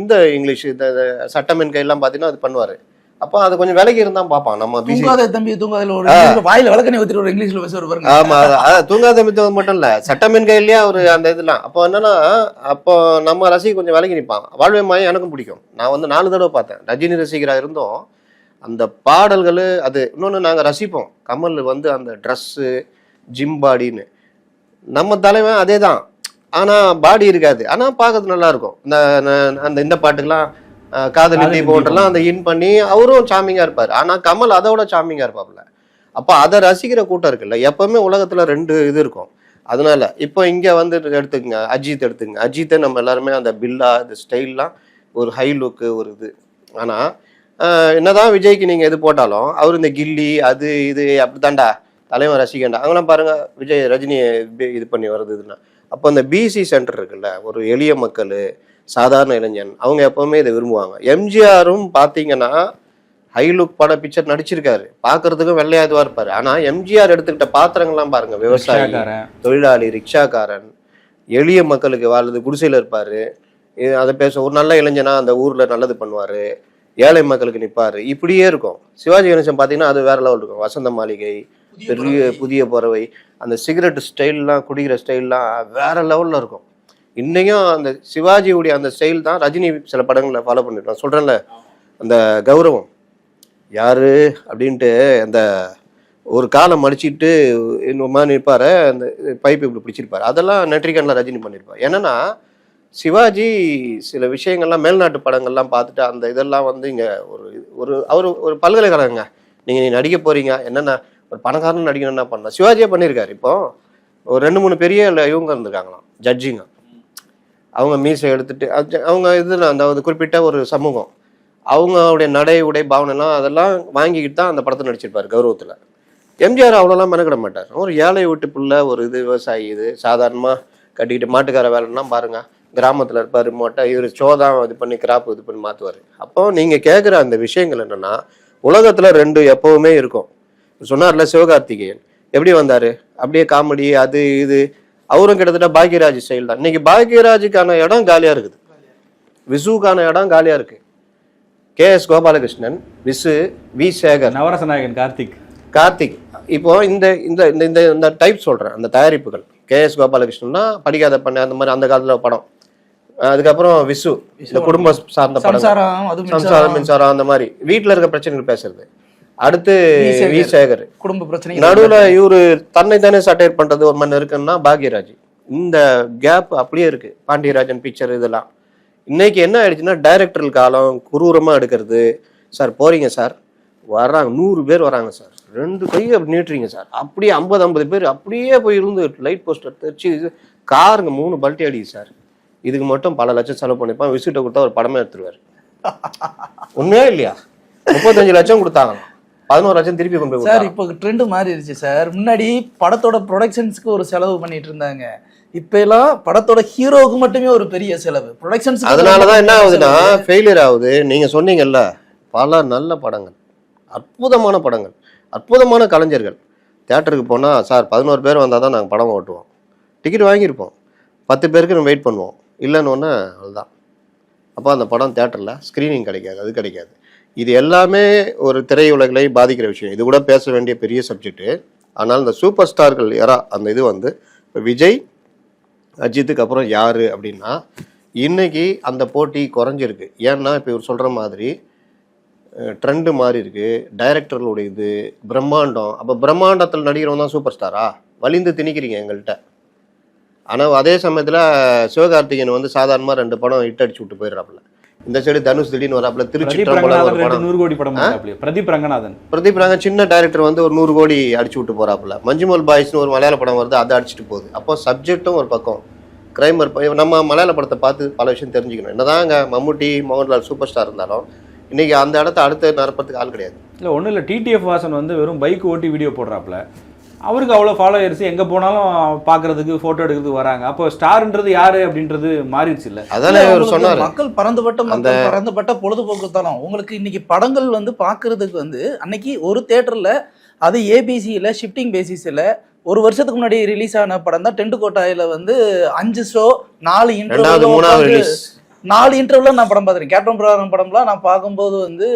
இந்த இங்கிலீஷ் இந்த சட்டமென் கையெல்லாம் பார்த்தீங்கன்னா அது பண்ணுவாரு. அப்போ அது கொஞ்சம் விலகி இருந்தா பார்ப்பான். நம்ம தம்பி வாயில விளக்கணை ஊத்திட்டு ஒரு இங்கிலீஷ்ல பேசுவாரு. ஆமா, தூங்காத தம்பி மட்டும் இல்ல, சட்டமென் கையிலயே அவரு அந்த இதெல்லாம். அப்போ என்னன்னா, அப்போ நம்ம ரசிக கொஞ்சம் விலகி நிற்பான். வாழ்வே மாயம் எனக்கும் பிடிக்கும். நான் வந்து 4 தடவை பார்த்தேன். ரஜினி ரசிகராக இருந்தோம். அந்த பாடல்கள் அது இன்னொன்று நாங்கள் ரசிப்போம். கமல் வந்து அந்த ட்ரெஸ்ஸு ஜிம் பாடின்னு, நம்ம தலைவன் அதே தான், ஆனால் பாடி இருக்காது, ஆனால் பார்க்கறது நல்லா இருக்கும். இந்த பாட்டுக்கெல்லாம் காதலி போன்றெல்லாம் அந்த இன் பண்ணி அவரும் சாமிங்காக இருப்பார். ஆனால் கமல் அதோட சாமிங்காக இருப்பாப்புல. அப்போ அதை ரசிக்கிற கூட்டம் இருக்குல்ல, எப்பவுமே உலகத்தில் 2 இது இருக்கும். அதனால இப்போ இங்கே வந்து எடுத்துக்கங்க, அஜித்தை நம்ம எல்லாருமே அந்த பில்லா இந்த ஸ்டைல்லாம் ஒரு ஹை லுக்கு ஒரு இது. ஆனால் என்னதான் விஜய்க்கு நீங்கள் எது போட்டாலும் அவர் இந்த கில்லி அது இது அப்படித்தாண்டா தலைவன் ரசிகண்டா அவங்களாம் பாருங்க, விஜய் ரஜினியை இது பண்ணி வருதுன்னா. அப்போ அந்த பிசி சென்டர் இருக்குல்ல, ஒரு எளிய மக்கள் சாதாரண இளைஞன் அவங்க எப்பவுமே இதை விரும்புவாங்க. எம்ஜிஆரும் பார்த்தீங்கன்னா ஹை லுக் பட பிக்சர் நடிச்சிருக்காரு, பார்க்கறதுக்கும் வெள்ளையா இதுவாக இருப்பாரு. ஆனால் எம்ஜிஆர் எடுத்துக்கிட்ட பாத்திரங்கள்லாம் பாருங்க, விவசாயி, தொழிலாளி, ரிக்ஷாக்காரன், எளிய மக்களுக்கு வாழ்றது, குடிசையில் இருப்பாரு, அதை பேச ஒரு நல்ல இளைஞனா அந்த ஊர்ல நல்லது பண்ணுவாரு, ஏழை மக்களுக்கு நிற்பாரு, இப்படியே இருக்கும். சிவாஜி கணேசன் பார்த்தீங்கன்னா அது வேற லெவல் இருக்கும். வசந்த மாளிகை, பெரிய புதிய பறவை, அந்த சிகரெட் ஸ்டைல்லாம் குடிக்கிற ஸ்டைல்லாம் வேற லெவலில் இருக்கும். இன்னையும் அந்த சிவாஜியுடைய அந்த ஸ்டைல் தான் ரஜினி சில படங்களை ஃபாலோ பண்ணிருக்கான். சொல்கிறேன்ல, அந்த கௌரவம் யாரு அப்படின்ட்டு அந்த ஒரு காலை மடிச்சிட்டு இந்த மாதிரி நிற்பாரு, அந்த பைப்பு இப்படி பிடிச்சிருப்பாரு, அதெல்லாம் நெட்ரிகனில் ரஜினி பண்ணியிருப்பார். என்னன்னா சிவாஜி சில விஷயங்கள்லாம் மேல்நாட்டு படங்கள்லாம் பார்த்துட்டு அந்த இதெல்லாம் வந்து இங்கே அவர் ஒரு பல்கலைக்கழகங்க, நீ நடிக்க போறீங்க என்னென்ன ஒரு பணக்காரன் நடிக்கணும்னா பண்ண சிவாஜியே பண்ணியிருக்காரு. இப்போ ஒரு 2-3 பெரிய இவங்க இருந்திருக்காங்களாம் ஜட்ஜிங்க, அவங்க மீசை எடுத்துட்டு அவங்க இதில் அந்த குறிப்பிட்ட ஒரு சமூகம் அவங்களுடைய நடை உடை பாவனைலாம் அதெல்லாம் வாங்கிக்கிட்டு தான் அந்த படத்தை நடிச்சிருப்பாரு கௌரவத்தில். எம்ஜிஆர் அவ்வளோலாம் மெனக்கிட மாட்டார். ஒரு ஏழை வீட்டு பிள்ளை, ஒரு இது விவசாயி, இது சாதாரணமாக கட்டிக்கிட்டு மாட்டுக்கார வேலைன்னா பாருங்க, கிராமத்தில் இருப்பார், மொட்டை இவர் சோதான் இது பண்ணி கிராப் இது பண்ணி மாற்றுவார். அப்போ நீங்கள் கேட்குற அந்த விஷயங்கள் என்னென்னா, உலகத்தில் ரெண்டு எப்போவுமே இருக்கும். சொன்னார்ல சிவகார்த்திகேயன் எப்படி வந்தார், அப்படியே காமெடி அது இது, அவரும் கிட்டத்தட்ட பாக்யராஜ் ஸ்டைல் தான். இன்னைக்கு பாக்யராஜுக்கான இடம் காலியாக இருக்குது, விசுவுக்கான இடம் காலியாக இருக்குது. கேஎஸ் கோபாலகிருஷ்ணன், விசு, வி சேகர், நவரசநாயகன் கார்த்திக். இப்போ இந்த இந்த இந்த இந்த டைப் சொல்கிறேன், அந்த தயாரிப்புகள். கேஎஸ் கோபாலகிருஷ்ணன்னா படிக்காத பண்ண அந்த மாதிரி அந்த காலத்தில் படம். அதுக்கப்புறம் விசு, இந்த குடும்ப சார்ந்த படம், சம்சாரம் மின்சாரம் அந்த மாதிரி வீட்டில் இருக்க பிரச்சனைகள் பேசுறது. அடுத்து வி சேகர், குடும்ப பிரச்சனை. நடுவில் இவரு தன்னை தானே சட்டையர் பண்றது ஒரு மணி இருக்குன்னா பாக்யராஜ். இந்த கேப் அப்படியே இருக்கு. பாண்டியராஜன் பிக்சர் இதெல்லாம் இன்னைக்கு என்ன ஆயிடுச்சுன்னா, டைரக்டர் காலம் குரூரமா எடுக்கிறது. சார் போறீங்க சார், வர்றாங்க 100 பேர் வராங்க சார், 2 கையை அப்படி நீட்டுறீங்க சார், அப்படியே 50 பேர் அப்படியே போய் இருந்து லைட் போஸ்டர் தச்சு காருங்க 3 பல்ட்டி அடிக்குது சார். இதுக்கு மட்டும் பல லட்சம் செலவு பண்ணிப்பான். விசிட்ட கொடுத்தா ஒரு படமே எடுத்துருவாரு. உண்மையா இல்லையா? 35 லட்சம் கொடுத்தாங்க, 11 லட்சம் திருப்பி கொண்டு போய் சார். இப்போ ட்ரெண்ட் மாறிடுச்சு சார். முன்னாடி படத்தோட ப்ரொடக்ஷன்ஸ்க்கு ஒரு செலவு பண்ணிட்டு இருந்தாங்க, இப்ப எல்லாம் படத்தோட ஹீரோவுக்கு மட்டுமே ஒரு பெரிய செலவு, ப்ரொடக்ஷன்ஸ். அதனாலதான் என்ன ஆகுதுன்னா ஃபெயிலியர் ஆகுது. நீங்க சொன்னீங்கல்ல, பல நல்ல படங்கள், அற்புதமான படங்கள், அற்புதமான கலைஞர்கள் தியேட்டருக்கு போனால், சார் 11 பேர் வந்தால் தான் நாங்கள் படம் ஓட்டுவோம், டிக்கெட் வாங்கியிருப்போம், 10 பேருக்கு நம்ம வெயிட் பண்ணுவோம், இல்லைன்னு ஒன்று அதுதான். அப்போ அந்த படம் தியேட்டரில் ஸ்க்ரீனிங் கிடைக்காது, அது கிடைக்காது. இது எல்லாமே ஒரு திரையுலகளை பாதிக்கிற விஷயம். இது கூட பேச வேண்டிய பெரிய சப்ஜெக்ட்டு. ஆனால் இந்த சூப்பர் ஸ்டார்கள் யாரா அந்த இது வந்து இப்போ விஜய் அஜித்துக்கு அப்புறம் யார் அப்படின்னா, இன்னைக்கு அந்த போட்டி குறைஞ்சிருக்கு. ஏன்னா இப்போ இவர் சொல்கிற மாதிரி ட்ரெண்டு மாறி இருக்கு, டைரக்டர்களுடைய இது பிரம்மாண்டம். அப்போ பிரம்மாண்டத்தில் நடிக்கிறவங்க தான் சூப்பர் ஸ்டாரா? வலிந்து திணிக்கிறீங்க எங்கள்கிட்ட. ஆனால் அதே சமயத்தில் சிவகார்த்திகேயன் வந்து சாதாரணமாக 2 படம் ஹிட் அடிச்சு விட்டு போயிடுறாப்புல. இந்த சைடு தனுஷ் திடீர்னு வராப்புல, திருச்சி 100 கோடி படம். பிரதீப் ரங்கநாதன் சின்ன டைரக்டர் வந்து ஒரு 100 கோடி அடிச்சு விட்டு போறாப்புல. மஞ்சுமல் பாய்ஸ்னு ஒரு மலையாள படம் வருது, அதை அடிச்சுட்டு போகுது. அப்போ சப்ஜெக்டும் ஒரு பக்கம், கிரைமர். நம்ம மலையாள படத்தை பார்த்து பல விஷயம் தெரிஞ்சுக்கணும். என்னதான் அங்கே மம்முட்டி மோகன்லால் சூப்பர் ஸ்டார் இருந்தாலும் இன்னைக்கு அந்த இடத்த அடுத்து நிரப்பறதுக்கு ஆள் கிடையாது. இல்லை ஒன்றும் இல்லை, டிடிஎஃப் வாசன் வந்து வெறும் பைக் ஓட்டி வீடியோ போடுறாப்புல, அவருக்கு அவ்வளோ ஃபாலோயர்ஸ், எங்கே போனாலும் பார்க்கறதுக்கு ஃபோட்டோ எடுக்கிறதுக்கு வராங்க. அப்போ ஸ்டார்ன்றது யாரு அப்படின்றது மாறிடுச்சு. இல்லை அதானே அவர் சொன்னார், மக்கள் பறந்துபட்ட பொழுதுபோக்கு தளம். உங்களுக்கு இன்னைக்கு படங்கள் வந்து பார்க்கறதுக்கு வந்து அன்னைக்கு ஒரு தியேட்டரில், அது ஏபிசியில் ஷிஃப்டிங் பேசிஸில் ஒரு வருஷத்துக்கு முன்னாடி ரிலீஸ் ஆன படம் தான் டென்ட் கோட்டாயில் வந்து 5 ஷோ 4 இன்டர்வியூல நான் படம் பார்த்துருக்கேன். கேப்டன் பிராரம் படம்லாம் நான் பார்க்கும்போது வந்து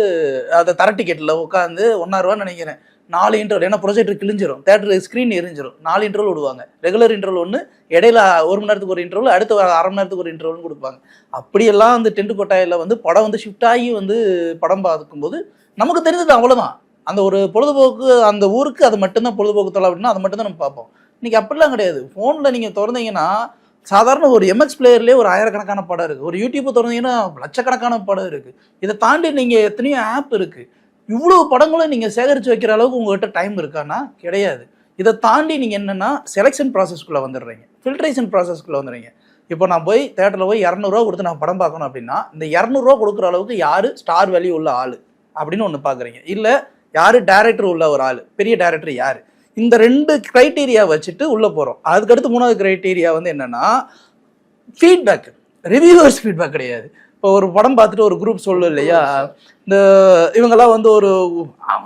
அதை தர டிக்கெட்டில் உட்காந்து 1.5 ரூபான்னு நினைக்கிறேன். 4 இன்டர்வல், ஏன்னா ப்ரொஜெக்டர் கிழிஞ்சிரும், தேட்டர் ஸ்க்ரீன் எரிஞ்சிரும். 4 இன்டர்வல் விடுவாங்க. ரெகுலர் இன்டர்வல் ஒன்று, இடையில 1 மணி நேரத்துக்கு ஒரு இன்டர்வல், அடுத்து 1/2 மணி நேரத்துக்கு ஒரு இன்டர்வல்னு கொடுப்பாங்க. அப்படியெல்லாம் வந்து டென்ட் கோட்டாயில் வந்து படம் வந்து ஷிஃப்ட் ஆகி வந்து படம் பார்க்கும்போது நமக்கு தெரிஞ்சது அவ்வளோதான். அந்த ஒரு பொழுதுபோக்கு, அந்த ஊருக்கு அது மட்டும்தான் பொழுதுபோக்கு தலை அப்படின்னா அது மட்டும் தான் நம்ம பார்ப்போம். இன்னைக்கு அப்படிலாம் கிடையாது. ஃபோனில் நீங்கள் திறந்தீங்கன்னா சாதாரண ஒரு எம்எக்ஸ் பிளேயர்லேயே ஒரு 1000கணக்கான படம் இருக்குது. ஒரு யூடியூப் திறந்தீங்கன்னா லட்சக்கணக்கான படம் இருக்குது. இதை தாண்டி நீங்கள் எத்தனையோ ஆப் இருக்குது. இவ்வளோ படங்களும் நீங்கள் சேகரித்து வைக்கிற அளவுக்கு உங்கள்கிட்ட டைம் இருக்கான்னா கிடையாது. இதை தாண்டி நீங்கள் என்னென்னா செலெக்ஷன் ப்ராசஸ்க்குள்ளே வந்துடுறீங்க, ஃபில்ட்ரேஷன் ப்ராசஸ்க்குள்ளே வந்துடுறீங்க. இப்போ நான் போய் தேட்டரில் போய் 200 ரூபா கொடுத்து நான் படம் பார்க்கணும் அப்படின்னா, இந்த 200 ரூபா கொடுக்குற அளவுக்கு யார் ஸ்டார் வேல்யூ உள்ள ஆள் அப்படின்னு ஒன்று பார்க்குறீங்க, இல்லை யார் டைரக்டர் உள்ள ஒரு ஆள், பெரிய டைரக்டர் யார். இந்த 2 கிரைட்டீரியா வச்சுட்டு உள்ளே போகிறோம். அதுக்கடுத்து 3வது கிரைட்டீரியா வந்து என்னென்னா ஃபீட்பேக், ரிவ்யூவர்ஸ் ஃபீட்பேக் கிடையாது. இப்போ ஒரு படம் பார்த்துட்டு ஒரு குரூப் சொல்லும் இல்லையா, இந்த இவங்கெல்லாம் வந்து ஒரு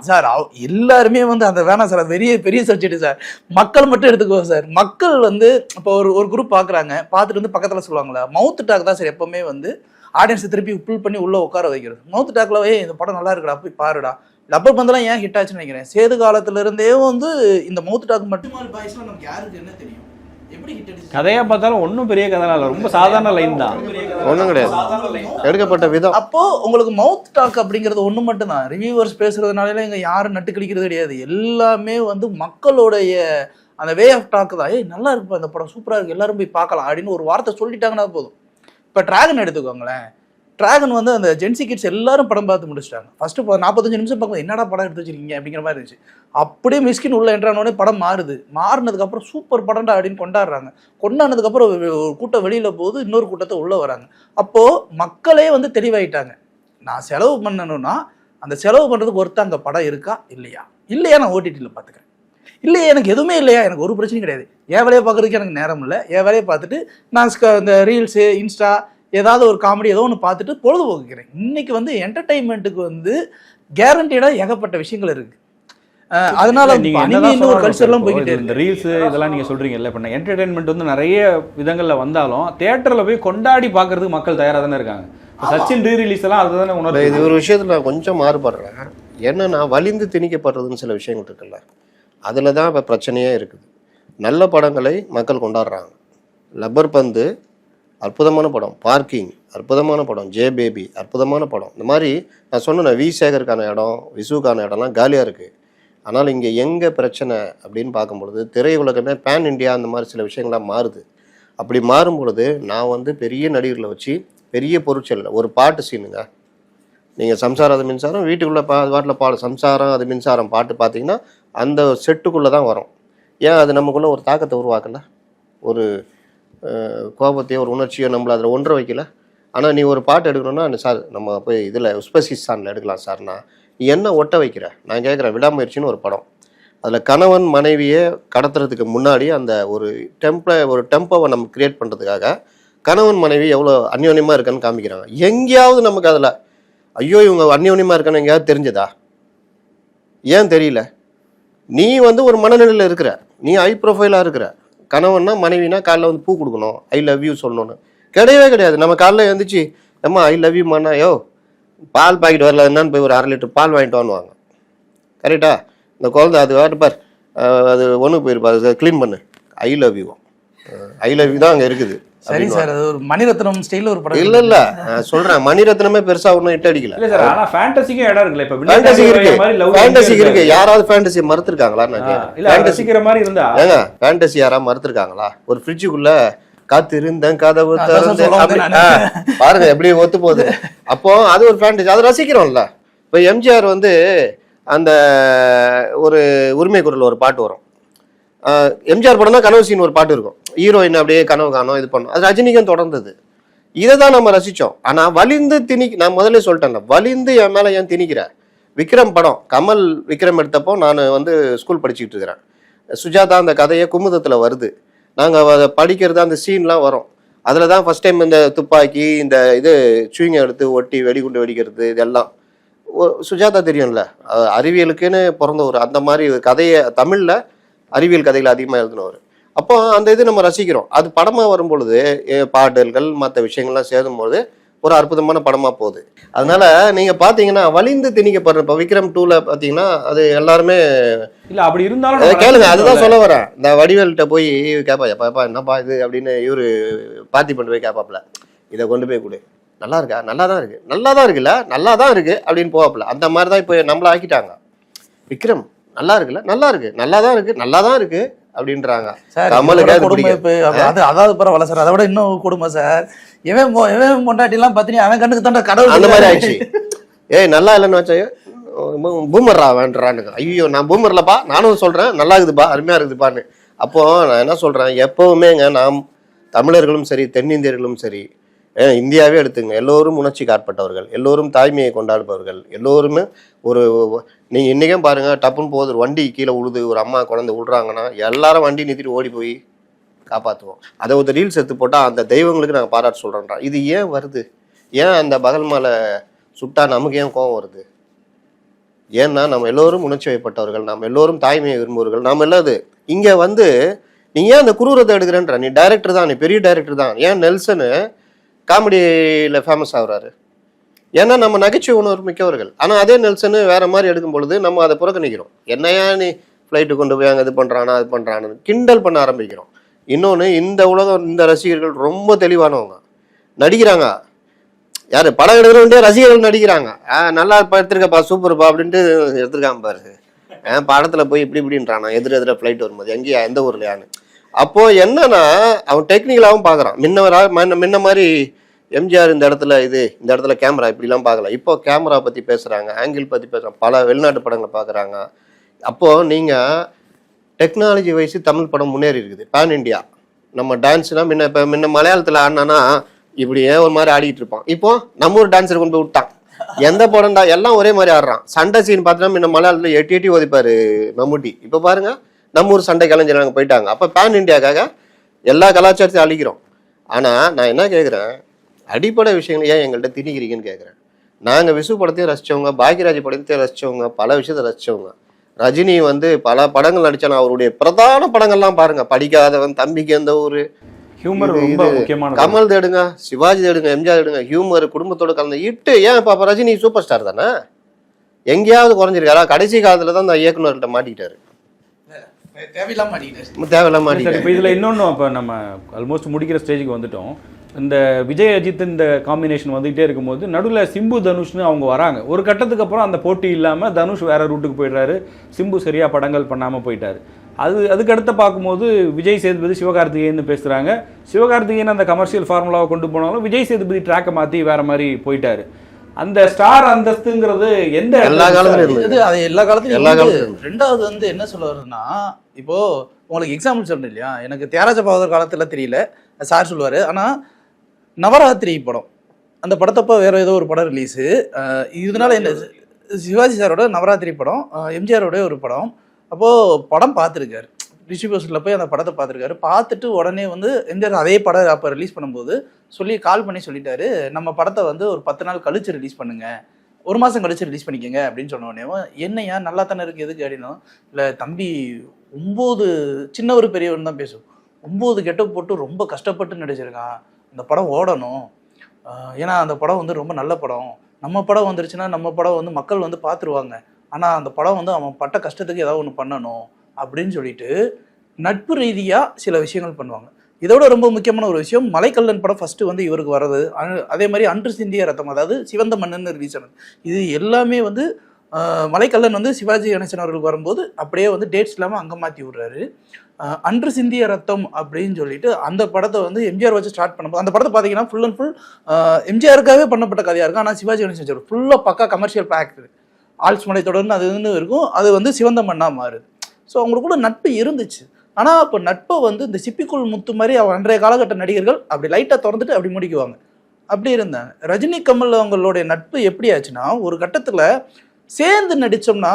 சார் எல்லாருமே வந்து அந்த வேணாம் சார், அது பெரிய சப்ஜெக்ட் சார், மக்கள் மட்டும் எடுத்துக்குவோம் சார். மக்கள் வந்து இப்போ ஒரு குரூப் பார்க்குறாங்க, பார்த்துட்டு வந்து பக்கத்தில் சொல்லுவாங்களா, மவுத் டாக் தான் சார் எப்போவுமே வந்து ஆடியன்ஸை திருப்பி புல் பண்ணி உள்ளே உட்கார வைக்கிறது. மவுத் டாக்ல இந்த படம் நல்லா இருக்குடா போய் பாருடா. லப்பர் பந்தெல்லாம் ஏன் ஹிட் ஆச்சுன்னு நினைக்கிறேன், சேது காலத்துல இருந்தே வந்து இந்த மவுத் டாக் மட்டும் நமக்கு யாருக்கு என்ன தெரியும், எப்படி ஹிட் அடிச்சு. கதையா பார்த்தாலும் ஒன்றும் பெரிய கதை இல்லை, ரொம்ப சாதாரண லைன் தான், ஒன்றும் கிடையாது எடுக்கப்பட்ட விதம். அப்போ உங்களுக்கு மவுத் டாக் அப்படிங்கிறது ஒன்று மட்டும் தான். ரிவ்யூவர்ஸ் பேசுறதுனால இங்கே யாரும் நட்டு கழிக்கிறது கிடையாது. எல்லாமே வந்து மக்களுடைய அந்த வே ஆஃப் டாக் தான். நல்லா இருக்குப்பா அந்த படம், சூப்பராக இருக்குது, எல்லாரும் போய் பார்க்கலாம் அப்படின்னு ஒரு வார்த்தை சொல்லிட்டாங்கன்னா போதும். இப்போ டிராகன் எடுத்துக்கோங்களேன். டிராகன் வந்து அந்த ஜென்சி கிட்ஸ் எல்லாரும் படம் பார்த்து முடிச்சிட்டாங்க. ஃபர்ஸ்ட் 45 நிமிஷம் பார்க்கும்போது என்னடா படம் எடுத்து வச்சிருக்கீங்க அப்படிங்கிற மாதிரி இருந்துச்சு. அப்படியே மிஸ்கின் உள்ள என்ட்ரானோடனே படம் மாறினதுக்கப்புறம் சூப்பர் படம்டா அப்படின்னு கொண்டாடினதுக்கப்புறம் ஒரு கூட்டம் வெளியில் போகுது, இன்னொரு கூட்டத்தை உள்ளே வராங்க. அப்போது மக்களே வந்து தெளிவாயிட்டாங்க, நான் செலவு பண்ணணும்னா அந்த செலவு பண்ணுறதுக்கு ஒருத்தர் அங்கே படம் இருக்கா இல்லையா நான் ஓடிடியில் பார்த்துக்கிறேன். இல்லையே எனக்கு எதுவுமே இல்லையா, எனக்கு ஒரு பிரச்சனையும் கிடையாது, என் வேலையை பார்க்குறதுக்கு எனக்கு நேரம் இல்லை, என் வேலையை பார்த்துட்டு நான் இந்த ரீல்ஸு இன்ஸ்டா ஏதாவது ஒரு காமெடி ஏதோ ஒன்று பார்த்துட்டு பொழுதுபோக்குக்கிறேன். இன்னைக்கு வந்து என்டர்டைன்மெண்ட்டுக்கு வந்து கேரண்டீடாக ஏகப்பட்ட விஷயங்கள் இருக்குது. அதனால இன்னொரு கல்ச்சர்லாம் போய்கிட்டு இந்த ரீல்ஸ் இதெல்லாம் நீங்கள் சொல்கிறீங்கல்ல, இப்போ என்டர்டைன்மெண்ட் வந்து நிறைய விதங்களில் வந்தாலும் தேட்டரில் போய் கொண்டாடி பார்க்கறதுக்கு மக்கள் தயாராக தானே இருக்காங்க. சச்சின் ரீரிலீஸ் எல்லாம் அதுதானே உணர்வு. இது ஒரு விஷயத்தில் நான் கொஞ்சம் மாறுபடுறேன். என்னன்னா வலிந்து திணிக்கப்படுறதுன்னு சில விஷயங்கள் இருக்குல்ல, அதில் தான் இப்போ பிரச்சனையே இருக்குது. நல்ல படங்களை மக்கள் கொண்டாடுறாங்க. லப்பர் பந்து அற்புதமான படம், பார்க்கிங் அற்புதமான படம், ஜே பேபி அற்புதமான படம். இந்த மாதிரி நான் சொன்னேன், வி சேகருக்கான இடம், விசுக்கான இடம்லாம் காலியாக இருக்குது. ஆனால் இங்கே எங்கே பிரச்சனை அப்படின்னு பார்க்கும்பொழுது திரையுலகமே பேன் இண்டியா அந்த மாதிரி சில விஷயங்கள்லாம் மாறுது. அப்படி மாறும் பொழுது நான் வந்து பெரிய நடிகர்களை வச்சு பெரிய பொருட்செல்ல ஒரு பாட்டு சீனுங்க, நீங்கள் சம்சாரம் அது மின்சாரம் வீட்டுக்குள்ளே பாட்டில் பாடு சம்சாரம் அது மின்சாரம் பாட்டு பார்த்தீங்கன்னா அந்த செட்டுக்குள்ளே தான் வரும். ஏன் அது நமக்குள்ளே ஒரு தாக்கத்தை உருவாக்கல, ஒரு கோபத்தையோ ஒரு உணர்ச்சியோ நம்மளை அதில் ஒன்றை வைக்கல. ஆனால் நீ ஒரு பாட்டு எடுக்கணும்னா சார் நம்ம போய் இதில் உஸ்பெசிஸ்தானில் எடுக்கலாம் சார்னா நீ என்ன ஒட்ட வைக்கிற. நான் கேட்குறேன், விடாமுயற்சின்னு ஒரு படம், அதில் கணவன் மனைவியை கடத்துறதுக்கு முன்னாடி அந்த ஒரு டெம்போவை நம்ம கிரியேட் பண்ணுறதுக்காக கணவன் மனைவி எவ்வளோ அந்யோன்யமாக இருக்கான்னு காமிக்கிறாங்க. எங்கேயாவது நமக்கு அதில் ஐயோ இவங்க அந்யோன்யமாக இருக்கான்னு எங்கேயாவது தெரிஞ்சதா? ஏன் தெரியல? நீ வந்து ஒரு மனநிலையில் இருக்கிற, நீ ஹை ப்ரொஃபைலாக இருக்கிற. கணவன்னா மனைவினா காலைல வந்து பூ கொடுக்கணும், ஐ லவ் யூ சொல்லணும்னு கிடையவே கிடையாது. நம்ம காலைல எழுந்திரிச்சு அம்மா ஐ லவ் யூ மாண்ணா, யோ பால் பாக்கெட் வரல என்னன்னு போய் ஒரு 1/2 லிட்டர் பால் வாங்கிட்டு வாங்குவாங்க. கரெக்டா? இந்த குழந்தை அது வாட்டுப்பார் அது ஒன்றுக்கு போயிருப்பா, அது க்ளீன் பண்ணு, ஐ லவ் யூ தான் அங்கே இருக்குது. சரி சார், அது ஒரு மணிரத்னம் ஸ்டைல்ல ஒரு படம். இல்ல இல்ல நான் சொல்றேன், மணிரத்னமே பெருசா ஒன்றும் ஹிட் அடிக்கல. இல்ல சார், ஆனா ஃபேண்டசிக்கு இடம் இருக்குல்ல. இப்ப ஃபேண்டசி இருக்கு, ஃபேண்டசி இருக்கு. யாராவது ஃபேண்டசி மறுத்திருக்காங்களா? நான் இல்ல ரசிக்கிற மாதிரி இருந்தா ஏங்க ஃபேண்டசி யாராவது மறுத்திருக்காங்களா? ஒரு ஃப்ரிட்ஜுக்குள்ள காத்திருந்தேன் கதவு திறந்து பாருங்க எப்படி ஒத்து போகுது. அப்போ அது ஒரு ஃபேண்டசி, அதை ரசிக்கிறோம்ல. இப்போ எம்ஜிஆர் வந்து அந்த ஒரு உரிமை குரல் ஒரு பாட்டு வரும், எம்ஜிஆர் படம் தான் கனவு சீன் ஒரு பாட்டு இருக்கும், ஹீரோயின் அப்படியே கனவு காணும் இது பண்ணும், அது ரஜினிக்கும் தொடர்ந்தது. இதை தான் நம்ம ரசித்தோம். ஆனால் வலிந்து நான் முதல்ல சொல்லிட்டேன்ல, வலிந்து என் மேலே ஏன் திணிக்கிற? விக்ரம் படம், கமல் விக்ரம் எடுத்தப்போ நான் வந்து ஸ்கூல் படிச்சுக்கிட்டு இருக்கிறேன். சுஜாதா அந்த கதையை குமுதத்தில் வருது, நாங்கள் அதை படிக்கிறது அந்த சீன்லாம் வரும். அதில் தான் ஃபஸ்ட் டைம் இந்த துப்பாக்கி இந்த இது சூயிங்க எடுத்து ஒட்டி வெடிகுண்டு வெடிக்கிறது இதெல்லாம் சுஜாதா தெரியும்ல, அறிவியலுக்குன்னு பிறந்த ஒரு அந்த மாதிரி கதையை தமிழில் அறிவியல் கதைகளை அதிகமாக எழுதினவர். அப்போ அந்த இது நம்ம ரசிக்கிறோம். அது படமாக வரும்பொழுது பாடல்கள் மற்ற விஷயங்கள்லாம் சேரும்போது ஒரு அற்புதமான படமாக போகுது. அதனால நீங்கள் பார்த்தீங்கன்னா வலிந்து திணிக்கப்படுற இப்போ விக்ரம் 2ல பார்த்தீங்கன்னா அது எல்லாருமே இல்லை அப்படி இருந்தாலும் கேளுங்க, அதுதான் சொல்ல வரேன். இந்த வடிவேல்கிட்ட போய் கேட்பா எப்பா என்னப்பா இது அப்படின்னு இவரு பார்த்தி பண்ணி போய் கேட்பாப்புல, இதை கொண்டு போய் கொடு, நல்லா இருக்கா, நல்லா தான் இருக்கு, நல்லா தான் இருக்குல்ல, நல்லா தான் இருக்கு அப்படின்னு போவாப்புல. அந்த மாதிரி தான் இப்போ நம்மள ஆக்கிட்டாங்க. விக்ரம் நல்லா இருக்குல்ல, நல்லா இருக்கு, நல்லா தான் இருக்கு, நல்லா தான் இருக்கு அப்படின்றாங்க. அதாவது பரவாயில்ல சார், அதை விட இன்னும் கொடுமை சார். இவன் பொண்டாட்டி எல்லாம் பாத்தீங்க அவன் கண்ணுக்கு தாண்ட கடவுள் அந்த மாதிரி ஆயிடுச்சு. ஏய் நல்லா இல்லைன்னு வச்சா பூமர்ரா வேண்டான்னு, ஐயோ நான் பூமர்லப்பா, நானும் சொல்றேன் நல்லா இருக்குதுப்பா, அருமையா இருக்குதுப்பான்னு. அப்போ நான் என்ன சொல்றேன், எப்பவுமேங்க நாம் தமிழர்களும் சரி தென்னிந்தியர்களும் சரி இந்தியாவே எடுத்துங்க, எல்லோரும் உணர்ச்சி காட்பட்டவர்கள், எல்லோரும் தாய்மையை கொண்டாடுபவர்கள், எல்லோருமே ஒரு நீங்கள் இன்றைக்கும் பாருங்கள், டப்புன்னு போகுது ஒரு வண்டி கீழே உழுது ஒரு அம்மா குழந்தை விழுறாங்கன்னா எல்லாரும் வண்டி நிறுத்திட்டு ஓடி போய் காப்பாற்றுவோம். அதை ஒரு ரீல்ஸ் எடுத்து போட்டால் அந்த தெய்வங்களுக்கு நாங்கள் பாராட்டு சொல்கிறோன்றா. இது ஏன் வருது? ஏன் அந்த பகல் மாலை சுட்டா நமக்கு ஏன் கோபம் வருது? ஏன்னா நம்ம எல்லோரும் உணர்ச்சி வயப்பட்டவர்கள், நாம் எல்லோரும் தாய்மையை விரும்புவர்கள், நாம் எல்லாம் இது இங்கே வந்து நீ ஏன் அந்த குரூரத்தை எடுக்கிறேன்ற? நீ டைரக்டர் தான், நீ பெரிய டைரக்டர் தான். ஏன் நெல்சனு காமெடியில் ஃபேமஸ் ஆகுறாரு? ஏன்னா நம்ம நகைச்சுவை உணர்வு மிக்கவர்கள். ஆனால் அதே நெல்சனு வேற மாதிரி எடுக்கும் பொழுது நம்ம அதை புறக்கணிக்கிறோம். என்னையா நீ ஃப்ளைட்டு கொண்டு போய் அங்கே இது பண்ணுறானா அது பண்ணுறான்னு கிண்டல் பண்ண ஆரம்பிக்கிறோம். இன்னொன்று, இந்த உலகம் இந்த ரசிகர்கள் ரொம்ப தெளிவானவங்க, நடிக்கிறாங்க. யார் படம் எடுக்கிற வேண்டிய ரசிகர்கள் நடிக்கிறாங்க. நல்லா எடுத்திருக்கப்பா சூப்பர்ப்பா அப்படின்ட்டு எடுத்துருக்காம பாரு. படத்தில் போய் இப்படின்றானா எதிர ஃப்ளைட் வரும்போது எங்கேயா எந்த ஊர்லையான்னு. அப்போது என்னன்னா அவன் டெக்னிக்கலாகவும் பார்க்குறான். முன்ன மாதிரி எம்ஜிஆர் இந்த இடத்துல இந்த இடத்துல கேமரா இப்படிலாம் பார்க்கல. இப்போ கேமரா பற்றி பேசுகிறாங்க, ஆங்கிள் பற்றி பேசுகிறாங்க, பல வெளிநாட்டு படங்களை பார்க்குறாங்க. அப்போது நீங்கள் டெக்னாலஜி வைஸ் தமிழ் படம் முன்னேறி இருக்குது. Pan India. நம்ம டான்ஸ்லாம் முன்ன மலையாளத்தில் ஆடினானா இப்படியே ஒரு மாதிரி ஆடிக்கிட்டு இருப்பான். இப்போ நம்ம ஒரு டான்ஸர் கொண்டு போய் விட்டான். எந்த படம்டா எல்லாம் ஒரே மாதிரி ஆடுறான். சண்டை சீன் பார்த்தீங்கன்னா முன்ன மலையாளத்தில் எட்டி ஒதிப்பாரு மம்முட்டி. இப்போ பாருங்க நம்ம ஊர் சண்டை கலைஞர் போயிட்டாங்க. அப்போ பேன் இண்டியாக்காக எல்லா கலாச்சாரத்தையும் அழிக்கிறோம். ஆனால் நான் என்ன கேட்குறேன், அடிப்படை விஷயங்கள் ஏன் எங்கள்கிட்ட திணிக்கிறீங்கன்னு கேட்குறேன். நாங்கள் விசு படத்தையும் ரசித்தவங்க, பாக்யராஜ் படத்தையும் ரசித்தவங்க, பல விஷயத்தை ரசித்தவங்க. ரஜினி வந்து பல படங்கள் நடிச்சாலும் அவருடைய பிரதான படங்கள்லாம் பாருங்க, படிக்காதவன், தம்பிக்கு எந்த ஊர், ஹியூமர் ரொம்ப முக்கியமான. கமல் தேடுங்க, சிவாஜி தேடுங்க, எம்ஜிஆர் தேடுங்க, ஹியூமர் குடும்பத்தோட கலந்த இட்டு. ஏன் இப்போ ரஜினி சூப்பர் ஸ்டார் தானே, எங்கேயாவது குறைஞ்சிருக்காரா? கடைசி காலத்துல தான் அந்த இயக்குநர்கிட்ட மாட்டிக்கிட்டாரு, தேவையில்லாம மாட்டிக்கிட்டாரு. இப்போ இதில் இன்னொன்று, இப்போ நம்ம ஆல்மோஸ்ட் முடிக்கிற ஸ்டேஜுக்கு வந்துட்டோம். இந்த விஜய் அஜித் இந்த காம்பினேஷன் வந்துகிட்டே இருக்கும்போது நடுவில் சிம்பு தனுஷ்னு அவங்க வராங்க. ஒரு கட்டத்துக்கு அப்புறம் அந்த போட்டி இல்லாமல் தனுஷ் வேற ரூட்டுக்கு போயிடுறாரு, சிம்பு சரியாக படங்கள் பண்ணாமல் போயிட்டாரு. அதுக்கடுத்து பார்க்கும்போது விஜய் சேதுபதி சிவகார்த்திகேயன் பேசுகிறாங்க. சிவகார்த்திகேயன் அந்த கமர்ஷியல் ஃபார்முலாவை கொண்டு போனாலும் விஜய் சேதுபதி ட்ராக்கை மாற்றி வேற மாதிரி போயிட்டாரு. அந்த ஸ்டார் அந்தஸ்துங்கிறது எந்த எல்லா காலத்துலையும் இருந்தது, அது எல்லா காலத்துலையும் எல்லா காலத்துலையும். ரெண்டாவது வந்து என்ன சொல்ல வருதுன்னா, இப்போ உங்களுக்கு எக்ஸாம்பிள் சொல்றேன் இல்லையா, எனக்கு தியாகராஜ பாகவதர் காலத்துல தெரியல, சார் சொல்லுவாரு. ஆனா நவராத்திரி படம், அந்த படத்தப்போ வேற ஏதோ ஒரு படம் ரிலீஸு, இதனால என்ன, சிவாஜி சாரோட நவராத்திரி படம், எம்ஜிஆரோட ஒரு படம். அப்போது படம் பார்த்துருக்காரு, டிஸ்ட்ரிபியூஷனில் போய் அந்த படத்தை பார்த்துருக்காரு. பார்த்துட்டு உடனே வந்து எம்ஜிஆர் அதே படம் அப்போ ரிலீஸ் பண்ணும்போது கால் பண்ணி சொல்லிட்டாரு, நம்ம படத்தை வந்து ஒரு 10 நாள் கழிச்சு ரிலீஸ் பண்ணுங்க, 1 மாதம் கழிச்சு ரிலீஸ் பண்ணிக்கோங்க அப்படின்னு சொன்ன உடனே, என்னையா நல்லா தானே இருக்குது எதுக்கு அப்படின்னா, இல்லை தம்பி 9 சின்னவர் பெரியவன் தான் பேசும், 9 கெட்டப் போட்டு ரொம்ப கஷ்டப்பட்டு நடிச்சிருக்கான், அந்த படம் ஓடணும், ஏன்னா அந்த படம் வந்து ரொம்ப நல்ல படம், நம்ம படம் வந்துருச்சுன்னா நம்ம படம் வந்து மக்கள் வந்து பார்த்துருவாங்க, ஆனால் அந்த படம் வந்து அவன் பட்ட கஷ்டத்துக்கு ஏதாவது ஒன்று பண்ணணும் அப்படின்னு சொல்லிட்டு நட்பு ரீதியாக சில விஷயங்கள் பண்ணுவாங்க. இதோட ரொம்ப முக்கியமான ஒரு விஷயம், மலைக்கல்லன் படம் ஃபஸ்ட்டு வந்து இவருக்கு வர்றது, அதே மாதிரி அன்று சிந்திய ரத்தம், அதாவது சிவந்த மண்ணுன்னு ரிலீஸ் ஆனது. இது எல்லாமே வந்து மலைக்கல்லன் வந்து சிவாஜி கணேசன் அவர்களுக்கு வரும்போது அப்படியே வந்து டேட்ஸ் இல்லாமல் அங்கே மாற்றி விடுறாரு. அன்று சிந்திய ரத்தம் அப்படின்னு சொல்லிட்டு அந்த படத்தை வந்து எம்ஜிஆர் வச்சு ஸ்டார்ட் பண்ணும்போது, அந்த படத்தை பார்த்தீங்கன்னா ஃபுல் அண்ட் ஃபுல் எம்ஜிஆருக்காகவே பண்ணப்பட்ட கதையாக இருக்கும். ஆனால் சிவாஜி கணேசன் வச்சு ஃபுல்லாக பக்கா கமர்ஷியல் பேக்டு, ஆல்ஸ் மலை தொடர்ந்து அது வந்து இருக்கும், அது வந்து சிவந்த மண்ணாக மாறுது. ஸோ அவங்களுக்குள்ள நட்பு இருந்துச்சு. ஆனால் இப்போ நட்பை வந்து இந்த சிப்பிக்குள் முத்து மாதிரி அன்றைய காலகட்ட நடிகர்கள் அப்படி லைட்டாக திறந்துட்டு அப்படி முடிக்குவாங்க, அப்படி இருந்தாங்க. ரஜினி கமல் அவங்களுடைய நட்பு எப்படி ஆச்சுன்னா, ஒரு கட்டத்தில் சேர்ந்து நடித்தோம்னா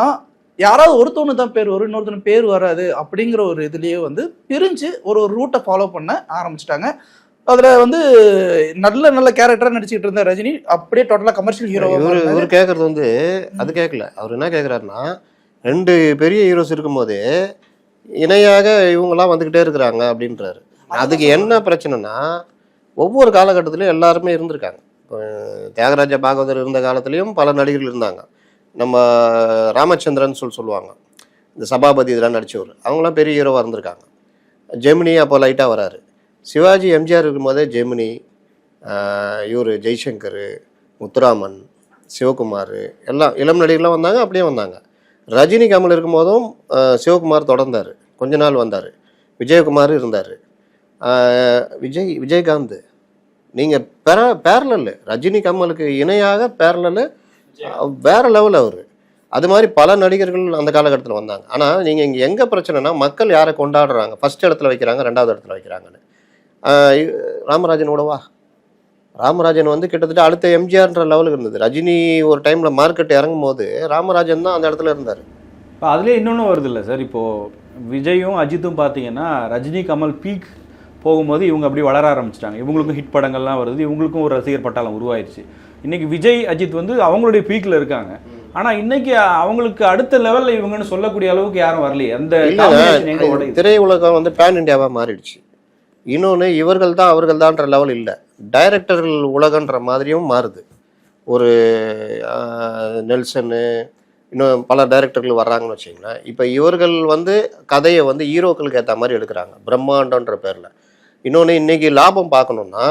யாராவது ஒருத்தவனு தான் பேர் வரும், இன்னொருத்தனு பேர் வராது அப்படிங்கிற ஒரு இதுலேயே வந்து பிரிஞ்சு ஒரு ரூட்டை ஃபாலோ பண்ண ஆரம்பிச்சிட்டாங்க. அதில் வந்து நல்ல நல்ல கேரக்டராக நடிச்சுக்கிட்டு இருந்த ரஜினி அப்படியே டோட்டலாக கமர்ஷியல் ஹீரோ. இவர் கேட்குறது வந்து அது கேட்கல, அவர் என்ன கேட்குறாருன்னா, 2 பெரிய ஹீரோஸ் இருக்கும்போது இணையாக இவங்கெல்லாம் வந்துக்கிட்டே இருக்கிறாங்க அப்படின்றாரு. அதுக்கு என்ன பிரச்சனைனா, ஒவ்வொரு காலகட்டத்திலையும் எல்லாருமே இருந்திருக்காங்க. தியாகராஜ பாகவதர் இருந்த காலத்துலேயும் பல நடிகர்கள் இருந்தாங்க. நம்ம ராமச்சந்திரன் சொல்லுவாங்க, இந்த சபாபதி இதெல்லாம் நடித்தவர், அவங்களாம் பெரிய ஹீரோவாக இருந்திருக்காங்க. ஜெமினி அப்போ லைட்டாக வராரு. சிவாஜி எம்ஜிஆர் இருக்கும்போதே ஜெமினி, இவர் ஜெய்சங்கர், முத்துராமன், சிவகுமார் எல்லாம் இளம் நடிகர்லாம் வந்தாங்க, அப்படியே வந்தாங்க. ரஜினி கமல் இருக்கும்போதும் சிவகுமார் தொடர்ந்தார், கொஞ்ச நாள் வந்தார். விஜயகுமார் இருந்தார், விஜயகாந்த். நீங்கள் பேரலல் ரஜினி கமலுக்கு இணையாக பேரலல் வேற லெவல் அவர். அது மாதிரி பல நடிகர்கள் அந்த காலகட்டத்தில் வந்தாங்க. ஆனால் நீங்கள் இங்கே எங்கே பிரச்சனைனா, மக்கள் யாரை கொண்டாடுறாங்க, ஃபஸ்ட் இடத்துல வைக்கிறாங்க, 2வது இடத்துல வைக்கிறாங்கன்னு. ராமராஜனோடவா, ராமராஜன் வந்து கிட்டத்தட்ட அடுத்த எம்ஜிஆர்ன்ற லெவலுக்கு இருந்தது. ரஜினி ஒரு டைமில் மார்க்கெட் இறங்கும் போது ராமராஜன் தான் அந்த இடத்துல இருந்தார். இப்போ அதுலேயே இன்னொன்று வருது இல்லை சார், இப்போது விஜயும் அஜித்தும் பார்த்தீங்கன்னா ரஜினி கமல் பீக் போகும்போது இவங்க அப்படி வளர ஆரம்பிச்சிட்டாங்க, இவங்களுக்கும் ஹிட் படங்கள்லாம் வருது, இவங்களுக்கும் ஒரு ரசிகர் பட்டாளம் உருவாயிருச்சு. இன்றைக்கி விஜய் அஜித் வந்து அவங்களுடைய பீக்கில் இருக்காங்க, ஆனால் இன்னைக்கு அவங்களுக்கு அடுத்த லெவலில் இவங்கன்னு சொல்லக்கூடிய அளவுக்கு யாரும் வரலையே. அந்த திரையுலகம் வந்து பேன் இண்டியாவாக மாறிடுச்சு. இன்னொன்று, இவர்கள் தான் அவர்கள் தான்ன்ற லெவல் இல்லை, டைரக்டர்கள் உலகன்ற மாதிரியும் மாறுது. ஒரு நெல்சனு, இன்னும் பல டைரக்டர்கள் வர்றாங்கன்னு வச்சிங்களேன். இப்போ இவர்கள் வந்து கதையை வந்து ஹீரோக்களுக்கு ஏற்ற மாதிரி எடுக்கிறாங்க, பிரம்மாண்டன்ற பேரில். இன்னொன்று, இன்றைக்கி லாபம் பார்க்கணுன்னா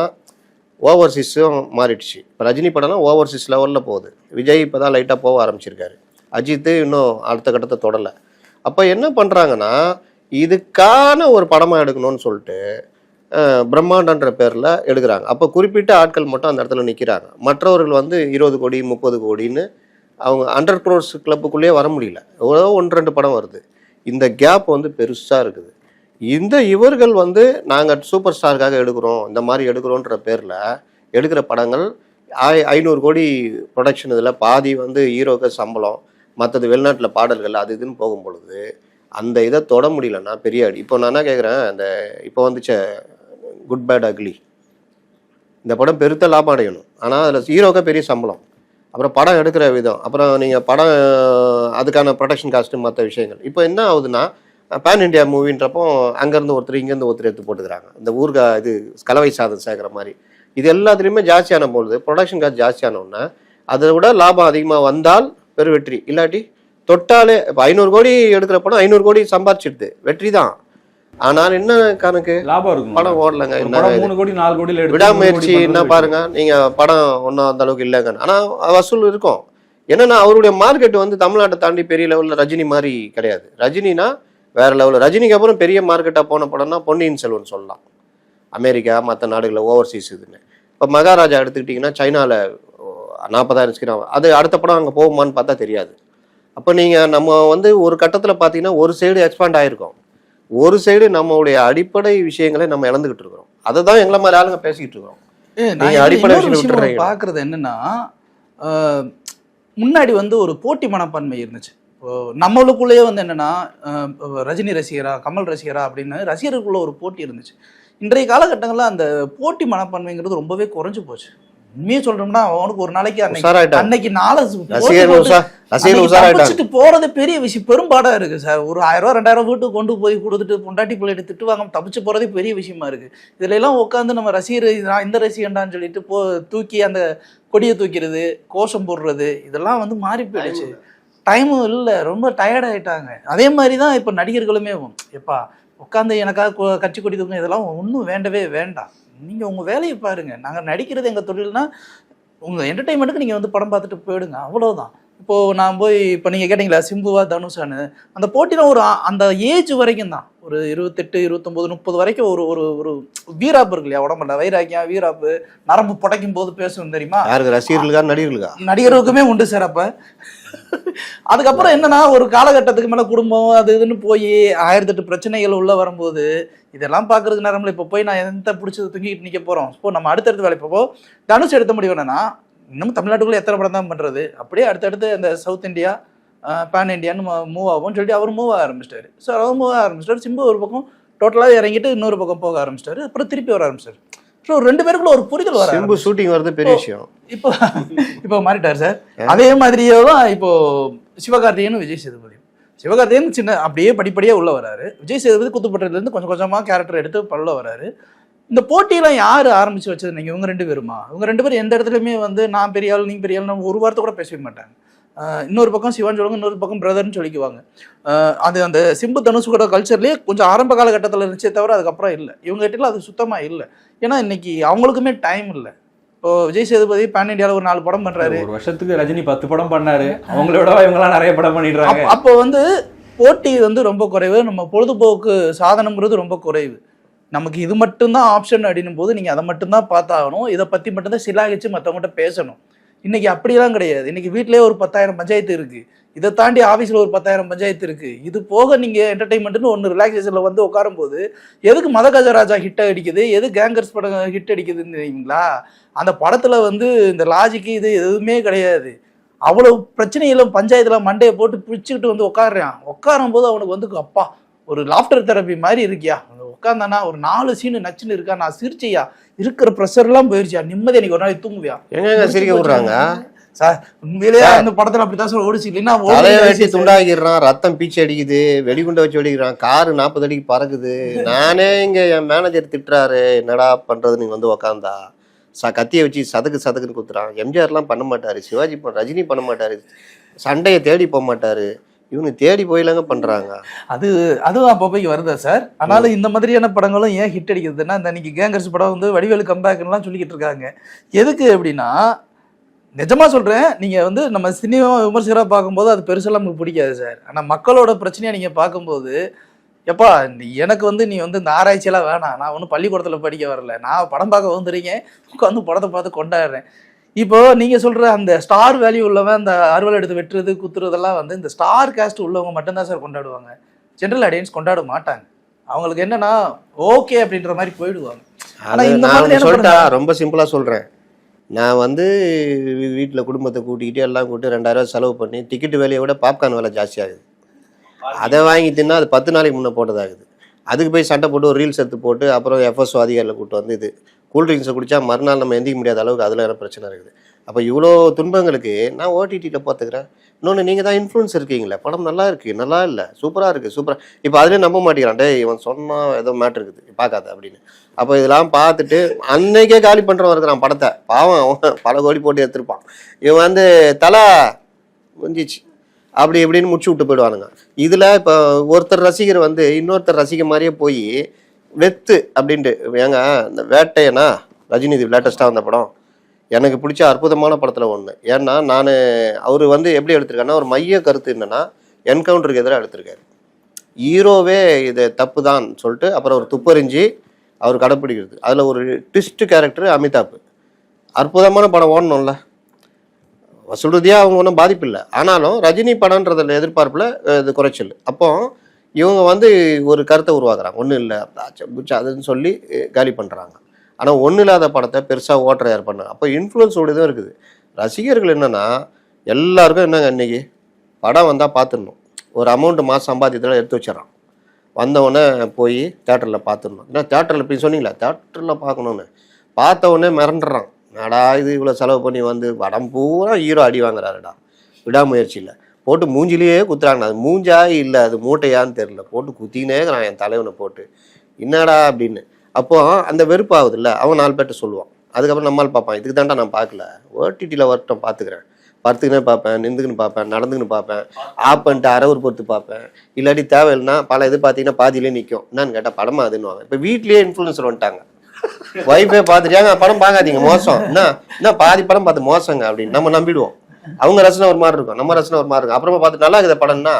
ஓவர்சீஸும் மாறிடுச்சு. இப்போ ரஜினி படம்லாம் ஓவர்சீஸ் லெவலில் போகுது. விஜய் இப்போ தான் லைட்டாக போக ஆரம்பிச்சிருக்காரு. அஜித்து இன்னும் அடுத்த கட்டத்தை தொடலை. அப்போ என்ன பண்ணுறாங்கன்னா, இதுக்கான ஒரு படமாக எடுக்கணும்னு சொல்லிட்டு பிரம்மாண்டன்ற பேரில் எடுக்கிறாங்க. அப்போ குறிப்பிட்ட ஆட்கள் மட்டும் அந்த இடத்துல நிற்கிறாங்க. மற்றவர்கள் வந்து 20 கோடி 30 கோடின்னு அவங்க 100 crores கிளப்புக்குள்ளேயே வர முடியல. ஏதோ 1-2 படம் வருது. இந்த கேப் வந்து பெருசாக இருக்குது. இவர்கள் வந்து நாங்கள் சூப்பர் ஸ்டாருக்காக எடுக்கிறோம், இந்த மாதிரி எடுக்கிறோன்ற பேரில் எடுக்கிற படங்கள் 500 கோடி ப்ரொடக்ஷன், இதில் பாதி வந்து ஹீரோக்கு சம்பளம், மற்றது வெளிநாட்டில் பாடல்கள் அது இதுன்னு போகும் பொழுது அந்த இதை தொட முடியலன்னா பெரிய அடி. இப்போ நான் என்ன கேட்குறேன், அந்த இப்போ வந்துச்ச குட் பேட் அக்லி, இந்த படம் பெருத்த லாபம் அடையணும், ஆனால் அதில் ஹீரோக்கு பெரிய சம்பளம், அப்புறம் படம் எடுக்கிற விதம், அப்புறம் நீங்கள் படம் அதுக்கான ப்ரொடக்ஷன் காஸ்ட்டு மற்ற விஷயங்கள். இப்போ என்ன ஆகுதுன்னா பேன் இண்டியா மூவின்றப்போ அங்கேருந்து ஒருத்தர் இங்கேருந்து ஒருத்தர் எடுத்து போட்டுக்கிறாங்க, இந்த ஊர்கா இது கலவை சாதம் சேர்க்குற மாதிரி. இது எல்லாத்துலேயுமே ஜாஸ்தியான பொழுது ப்ரொடக்ஷன் காஸ்ட் ஜாஸ்தியானோன்னா அதை விட லாபம் அதிகமாக வந்தால் பெரு வெற்றி, இல்லாட்டி தொட்டாலே இப்போ 500 கோடி எடுக்கிற படம் 500 கோடி சம்பாரிச்சிடுது, வெற்றி தான். ஆனால் என்ன கணக்கு, லாபம் இருக்கும், படம் ஓடலைங்க. என்ன 3 கோடி 4 கோடியில் விடாமுயற்சி என்ன பாருங்க, நீங்க படம் ஒன்றும் அந்த அளவுக்கு இல்லைங்க, ஆனால் வசூல் இருக்கும். என்னன்னா அவருடைய மார்க்கெட் வந்து தமிழ்நாட்டை தாண்டி பெரிய லெவலில் ரஜினி மாதிரி கிடையாது. ரஜினினா வேற லெவலில். ரஜினிக்கு அப்புறம் பெரிய மார்க்கெட்டாக போன படம்னா பொன்னியின் செல்வன் சொல்லலாம், அமெரிக்கா மற்ற நாடுகளில் ஓவர்சீஸ் இதுன்னு. இப்போ மகாராஜா எடுத்துக்கிட்டிங்கன்னா சைனாவில் 40,000 ஸ்கிரீன், அது அடுத்த படம் அங்கே போகுமான்னு பார்த்தா தெரியாது. அப்போ நீங்கள் நம்ம வந்து ஒரு கட்டத்தில் பார்த்தீங்கன்னா ஒரு சைடு எக்ஸ்பாண்ட் ஆகிருக்கோம், ஒரு சைடு நம்மளுடைய அடிப்படை விஷயங்களை நம்ம இழந்துகிட்டு இருக்கிறோம். அதை தான் எங்களை மாதிரி ஆளுங்க பேசிக்கிட்டு இருக்கிறோம். நீங்க அடிப்படை விஷயம் பார்க்கறது என்னன்னா, முன்னாடி வந்து ஒரு போட்டி மனப்பான்மை இருந்துச்சு. நம்மளுக்குள்ளேயே வந்து என்னன்னா ரஜினி ரசிகரா கமல் ரசிகரா அப்படின்னு ரசிகர்களுக்குள்ள ஒரு போட்டி இருந்துச்சு. இன்றைய காலகட்டங்களில் அந்த போட்டி மனப்பான்மைங்கிறது ரொம்பவே குறைஞ்சு போச்சு. உண்மையை சொல்றோம்னா அவனுக்கு ஒரு நாளைக்கு அன்னைக்கு நாளை போறது பெரிய விஷயம், பெரும்பாடா இருக்கு சார். ஒரு 1000 2000 வீட்டுக்கு கொண்டு போய் கொடுத்துட்டு பொண்டாட்டி பிள்ளைட்டு திட்டுவாங்க, தப்பிச்சு போறதே பெரிய விஷயமா இருக்கு. இதுல எல்லாம் உட்காந்து நம்ம ரசிகர் இந்த ரசிகண்டான்னு சொல்லிட்டு தூக்கி அந்த கொடியை தூக்கிறது, கோஷம் போடுறது, இதெல்லாம் வந்து மாறி போயிடுச்சு. டைமும் இல்லை, ரொம்ப டயர்ட் ஆயிட்டாங்க. அதே மாதிரிதான் இப்ப நடிகர்களுமே, எப்பா உட்காந்து எனக்காக கட்சி கொடி தூங்க, இதெல்லாம் ஒன்றும் வேண்டவே வேண்டாம். நீங்கள் உங்கள் வேலையை பாருங்கள், நாங்கள் நடிக்கிறது எங்கள் தொழில்னா உங்கள் என்டர்டெயின்மெண்ட்டுக்கு நீங்கள் வந்து படம் பார்த்துட்டு போயிடுங்க, அவ்வளோதான். இப்போது நான் போய் இப்போ நீங்கள் கேட்டிங்களா சிம்புவா தனுஷான்னு, அந்த போட்டியில் ஒரு அந்த ஏஜ் வரைக்கும் தான், ஒரு 28 29 30 வரைக்கும் ஒரு ஒரு ஒரு வீராப்பு இருக்கு இல்லையா உடம்புல, வைராக்கியம் வீராப்பு நரம்பு புடைக்கும் போது பேசணும் தெரியுமா, யாருக்கு ரசிகர்களுக்கா நடிகர்களுக்கா, நடிகர்களுக்குமே உண்டு சார். அப்போ அதுக்கப்புறம் என்னன்னா ஒரு காலகட்டத்துக்கு மேலே குடும்பம் அது இதுன்னு போய் 1008 பிரச்சனைகள் உள்ள வரும்போது இதெல்லாம் பார்க்கறதுக்கு நேரம்ல இப்போ போய் நான் எந்த பிடிச்சது தூங்கிட்டு நிற்க போகிறோம். இப்போ நம்ம அடுத்தடுத்து வேலை இப்போ தனுஷ் எடுத்த முடியும் என்னன்னா, இன்னும் தமிழ்நாட்டுக்குள்ளே எத்தனை படம் தான் பண்ணுறது, அப்படியே அடுத்தடுத்து அந்த சவுத் இந்தியா பேன் இண்டியான்னு மூவ் ஆகும்னு சொல்லிட்டு அவர் மூவ் ஆக ஆரம்பிச்சிட்டாரு. ஸோ அவர் மூவ் ஆக ஆரம்பிச்சிட்டாரு. சிம்பு ஒரு பக்கம் டோட்டலாக இறங்கிட்டு இன்னொரு பக்கம் போக ஆரம்பிச்சிட்டாரு. அப்புறம் திருப்பி வர ஆரம்பிச்சிட்டாரு. ஸோ 2 பேருக்குள்ள ஒரு புரிதல் வர, சிம்பு ஷூட்டிங் வரது பெரிய விஷயம். இப்போ மாறிட்டார் சார். அதே மாதிரியே தான் இப்போ சிவகார்த்திகேயனும் விஜய் சேதுபதி. சிவகார்த்திகேயன் சின்ன அப்படியே படிப்படியாக உள்ள வராரு. விஜய் சேதுபதி குத்துப்பட்டதுலேருந்து கொஞ்சம் கொஞ்சமாக கேரக்டர் எடுத்து பல்ல வராரு. இந்த போட்டியெல்லாம் யார் ஆரம்பிச்சு வச்சது? நீங்கள் இவங்க 2 பேருமா? இவங்க 2 பேரும் எந்த இடத்துலையுமே வந்து நான் பெரிய ஆள் நீ பெரிய ஆள் ஒரு வார்த்தை கூட பேசவே மாட்டாங்க. இன்னொரு பக்கம் சிவான் சொல்லுவாங்க, இன்னொரு பக்கம் பிரதர்னு சொல்லிக்குவாங்க. அது அந்த சிம்பு தனுஷோட கல்ச்சர்லேயே கொஞ்சம் ஆரம்ப காலகட்டத்தில் இருந்துச்சே தவிர அதுக்கப்புறம் இல்லை. இவங்க கிட்டலாம் அது சுத்தமாக இல்லை. ஏன்னா இன்னைக்கு அவங்களுக்குமே டைம் இல்லை. இப்போ விஜய் சேதுபதி பேன் இண்டியாவில் ஒரு 4 படம் பண்றாரு. ஒரு வருஷத்துக்கு ரஜினி 10 படம் பண்ணாரு. அவங்களோட இவங்கெல்லாம் நிறைய படம் பண்ணிடுறாங்க. அப்போ வந்து போட்டி வந்து ரொம்ப குறைவு, நம்ம பொழுதுபோக்கு சாதனம்ங்கிறது ரொம்ப குறைவு. நமக்கு இது மட்டும்தான் ஆப்ஷன் அப்படின்னும் போது நீங்கள் அதை மட்டும்தான் பார்த்தாகணும். இதை பற்றி மட்டும்தான் சிலாகிச்சு மற்றவங்கள்ட்ட பேசணும். இன்னைக்கு அப்படியெல்லாம் கிடையாது. இன்னைக்கு வீட்டிலே ஒரு 10,000 பஞ்சாயத்து இருக்கு. இதை தாண்டி ஆஃபீஸில் ஒரு 10,000 பஞ்சாயத்து இருக்கு. இது போக நீங்கள் என்டர்டைன்மெண்ட்னு ஒன்று ரிலாக்ஸேஷனில் வந்து உட்காரும் போது எதுக்கு மதகஜராஜா ஹிட் அடிக்குது, எது கேங்கர்ஸ் படம் ஹிட் அடிக்குதுன்னு தெரியுங்களா? அந்த படத்தில் வந்து இந்த லாஜிக்கு இது எதுவுமே கிடையாது. அவ்வளோ பிரச்சனைகளும் பஞ்சாயத்தில் மண்டையை போட்டு பிடிச்சிக்கிட்டு வந்து உட்காரும் போது அவனுக்கு வந்து அப்பா ஒரு லாஃப்டர் தெரப்பி மாதிரி இருக்கியா, உட்காந்தானா ஒரு 4 சீனு நச்சுன்னு இருக்கா, நான் சிரிச்சியா, இருக்கிற ப்ரெஷர்லாம் போயிடுச்சியா, நிம்மதி எனக்கு ஒரு நாளைக்கு தூங்குவியா. எங்க சிரிக்க விடுறாங்க சார்? உண்மையிலேயே அந்த படத்துல அப்படித்தான் சார் ஓடிச்சு. இல்லைன்னா வெட்டி துண்டாகிடுறான், ரத்தம் பீச்சு அடிக்குது, வெடிகுண்டை வச்சு வெடிக்கிறான், காரு 40 அடிக்கு பறக்குது. நானே இங்க என் மேனேஜர் திட்டுறாரு, என்னடா பண்றது நீங்க வந்து உக்காந்தா கத்தியை வச்சு சதக்குன்னு குத்துறான். எம்ஜிஆர்லாம் பண்ண மாட்டாரு, சிவாஜி ரஜினி பண்ண மாட்டாரு, சண்டையை தேடி போக மாட்டாரு, இவனு தேடி போயிலாங்க பண்றாங்க. அதுவும் அப்போதைக்கு வருதா சார்? ஆனாலும் இந்த மாதிரியான படங்களும் ஏன் ஹிட் அடிக்குதுன்னா, இந்த இன்னைக்கு கேங்கர்ஸ் படம் வந்து வடிவேலு கம்பேக்லாம் சொல்லிக்கிட்டு இருக்காங்க. எதுக்கு அப்படின்னா, நிஜமா சொல்றேன், நீங்க வந்து நம்ம சினிமா விமர்சகராக பார்க்கும்போது அது பெருசெல்லாம் நமக்கு பிடிக்காது சார். ஆனா மக்களோட பிரச்சனையை நீங்க பார்க்கும்போது, எப்பா எனக்கு வந்து நீ வந்து இந்த ஆராய்ச்சியெல்லாம் வேணாம், நான் ஒன்றும் பள்ளிக்கூடத்தில் படிக்க வரல, நான் படம் பார்க்க வந்துறீங்க, உட்காந்து படத்தை பார்த்து கொண்டாடுறேன். இப்போ நீங்க சொல்ற அந்த ஸ்டார் வேல்யூ உள்ளவன் அந்த அறுவல் எடுத்து வெட்டுறது குத்துறதெல்லாம் வந்து இந்த ஸ்டார் காஸ்ட் உள்ளவங்க மட்டும்தான் சார் கொண்டாடுவாங்க. ஜென்ரல் ஆடியன்ஸ் கொண்டாட மாட்டாங்க. அவங்களுக்கு என்னன்னா ஓகே அப்படின்ற மாதிரி போயிடுவாங்க. ஆனா இந்த மாதிரி சொல்லிட்டா ரொம்ப சிம்பிளா சொல்றேன். நான் வந்து வீட்டில் குடும்பத்தை கூட்டிக்கிட்டு எல்லாம் கூப்பிட்டு 2000 செலவு பண்ணி டிக்கெட் விலையை விட பாப்கார்ன் விலை ஜாஸ்தி ஆகுது. அதை வாங்கி தின்னா அது 10 நாளைக்கு முன்னே போட்டதாகுது. அதுக்கு போய் சண்டை போட்டு ஒரு ரீல்ஸ் எடுத்து போட்டு அப்புறம் எஃப்எஸ்ஓ அதிகாரியில் கூப்பிட்டு வந்து இது கூல்ட்ரிங்க்ஸை குடித்தா மறுநாள் நம்ம எந்திக்க முடியாத அளவுக்கு அதில் வேறு பிரச்சனை இருக்குது. அப்போ இவ்வளோ துன்பங்களுக்கு நான் ஓடிடியில் பார்த்துக்கிறேன். இன்னொன்று நீங்கள் தான் இன்ஃப்ளூன்ஸ் இருக்கீங்களே, படம் நல்லா இருக்குது, நல்லா இல்லை, சூப்பராக இருக்குது, சூப்பராக. இப்போ அதுலேயே நம்ப மாட்டேங்கிறான், டே இவன் சொன்னால் ஏதோ மேட்ரு இருக்குது பார்க்காத அப்படின்னு. அப்போ இதெல்லாம் பார்த்துட்டு அன்னைக்கே காலி பண்ணுறவன் இருக்கிறான் படத்தை. பாவம் அவன் பல கோடி போட்டு எடுத்துருப்பான். இவன் வந்து தலை முடிஞ்சிச்சு அப்படி இப்படின்னு முடிச்சு விட்டு போயிடுவானுங்க. இதில் இப்போ ஒருத்தர் ரசிகர் வந்து இன்னொருத்தர் ரசிக்க மாதிரியே போய் வெத்து அப்படின்ட்டு ஏங்க இந்த வேட்டையனா ரஜினி லேட்டஸ்ட்டாக வந்த படம் எனக்கு பிடிச்ச அற்புதமான படத்தில் ஒன்று. ஏன்னா நான் அவர் வந்து எப்படி எடுத்திருக்காருன்னா ஒரு மைய கருத்து என்னென்னா என்கவுண்டருக்கு எதிராக எடுத்திருக்காரு. ஹீரோவே இது தப்பு தான் சொல்லிட்டு அப்புறம் ஒரு துப்பறிஞ்சு அவர் கடைப்பிடிக்கிறது. அதில் ஒரு ட்விஸ்ட் கேரக்டர் அமிதாப். அற்புதமான படம் ஓடணும்ல, வசூல் ரீதியாக அவங்க ஒன்றும் பாதிப்பு இல்லை. ஆனாலும் ரஜினி படம்ன்றதில் எதிர்பார்ப்பில் இது குறைச்சல். அப்போ இவங்க வந்து ஒரு கருத்தை உருவாக்குறாங்க, ஒன்றும் இல்லை அதுன்னு சொல்லி காலி பண்ணுறாங்க. ஆனால் ஒன்றும் இல்லாத படத்தை பெருசாக ஓட்டுற யார் பண்ணாங்க. அப்போ இன்ஃப்ளூயன்ஸோடு தான் இருக்குது. ரசிகர்கள் என்னென்னா எல்லாருக்கும் என்னங்க இன்றைக்கி படம் வந்தால் பார்த்துடணும், ஒரு அமௌண்ட்டு மாதம் சம்பாதியத்தில் எடுத்து வச்சிடறான், வந்தவுடனே போய் தேட்டரில் பார்த்துடணும். ஏன்னா தேட்டரில் இப்படி சொன்னீங்களா, தேட்டரில் பார்க்கணுன்னு பார்த்த உடனே மிரண்டுறான். நடா இது இவ்வளோ செலவு பண்ணி வந்து படம் பூரா ஹீரோ அடி வாங்குறாருடா, விடாமுயற்சியில் போட்டு மூஞ்சிலேயே குத்துறாங்க. அது மூஞ்சா இல்லை அது மூட்டையான்னு தெரில, போட்டு குத்தினே இருக்கிறான் என் தலைவனை போட்டு, என்னடா அப்படின்னு. அப்போது அந்த வெறுப்பாகுது இல்லை, அவன் 4 பேர்ட்ட சொல்லுவான். அதுக்கப்புறம் நம்மால் பார்ப்பான், இதுக்கு தாண்டா நான் பார்க்கல, ஓடிடியில் வரட்டும் பார்த்துக்கிறேன், படுத்துக்கினே பார்ப்பேன், நின்றுக்குன்னு பார்ப்பேன், நடந்துக்குன்னு பார்ப்பேன், ஆப் பண்ணிட்டு அரவர் பொறுத்து பார்ப்பேன். இல்லாட்டி தேவையில்லைன்னா பல இது பார்த்தீங்கன்னா பாதியிலே நிற்கும். என்னன்னு கேட்டால் படமா அதுன்னுவாங்க. இப்போ வீட்லேயே இன்ஃப்ளூயன்சர் வந்துட்டாங்க, வைஃபே பார்த்துட்டாங்க படம் பார்க்காதீங்க மோசம், என்ன பாதி படம் பார்த்து மோசங்க அப்படின்னு நம்ம நம்பிடுவோம். அவங்க ரசனை ஒரு மாதிரி இருக்கும், நம்ம ரசனை ஒரு மாதிரி இருக்கும். அப்புறமா பார்த்து நல்லா இருக்குது படம்னா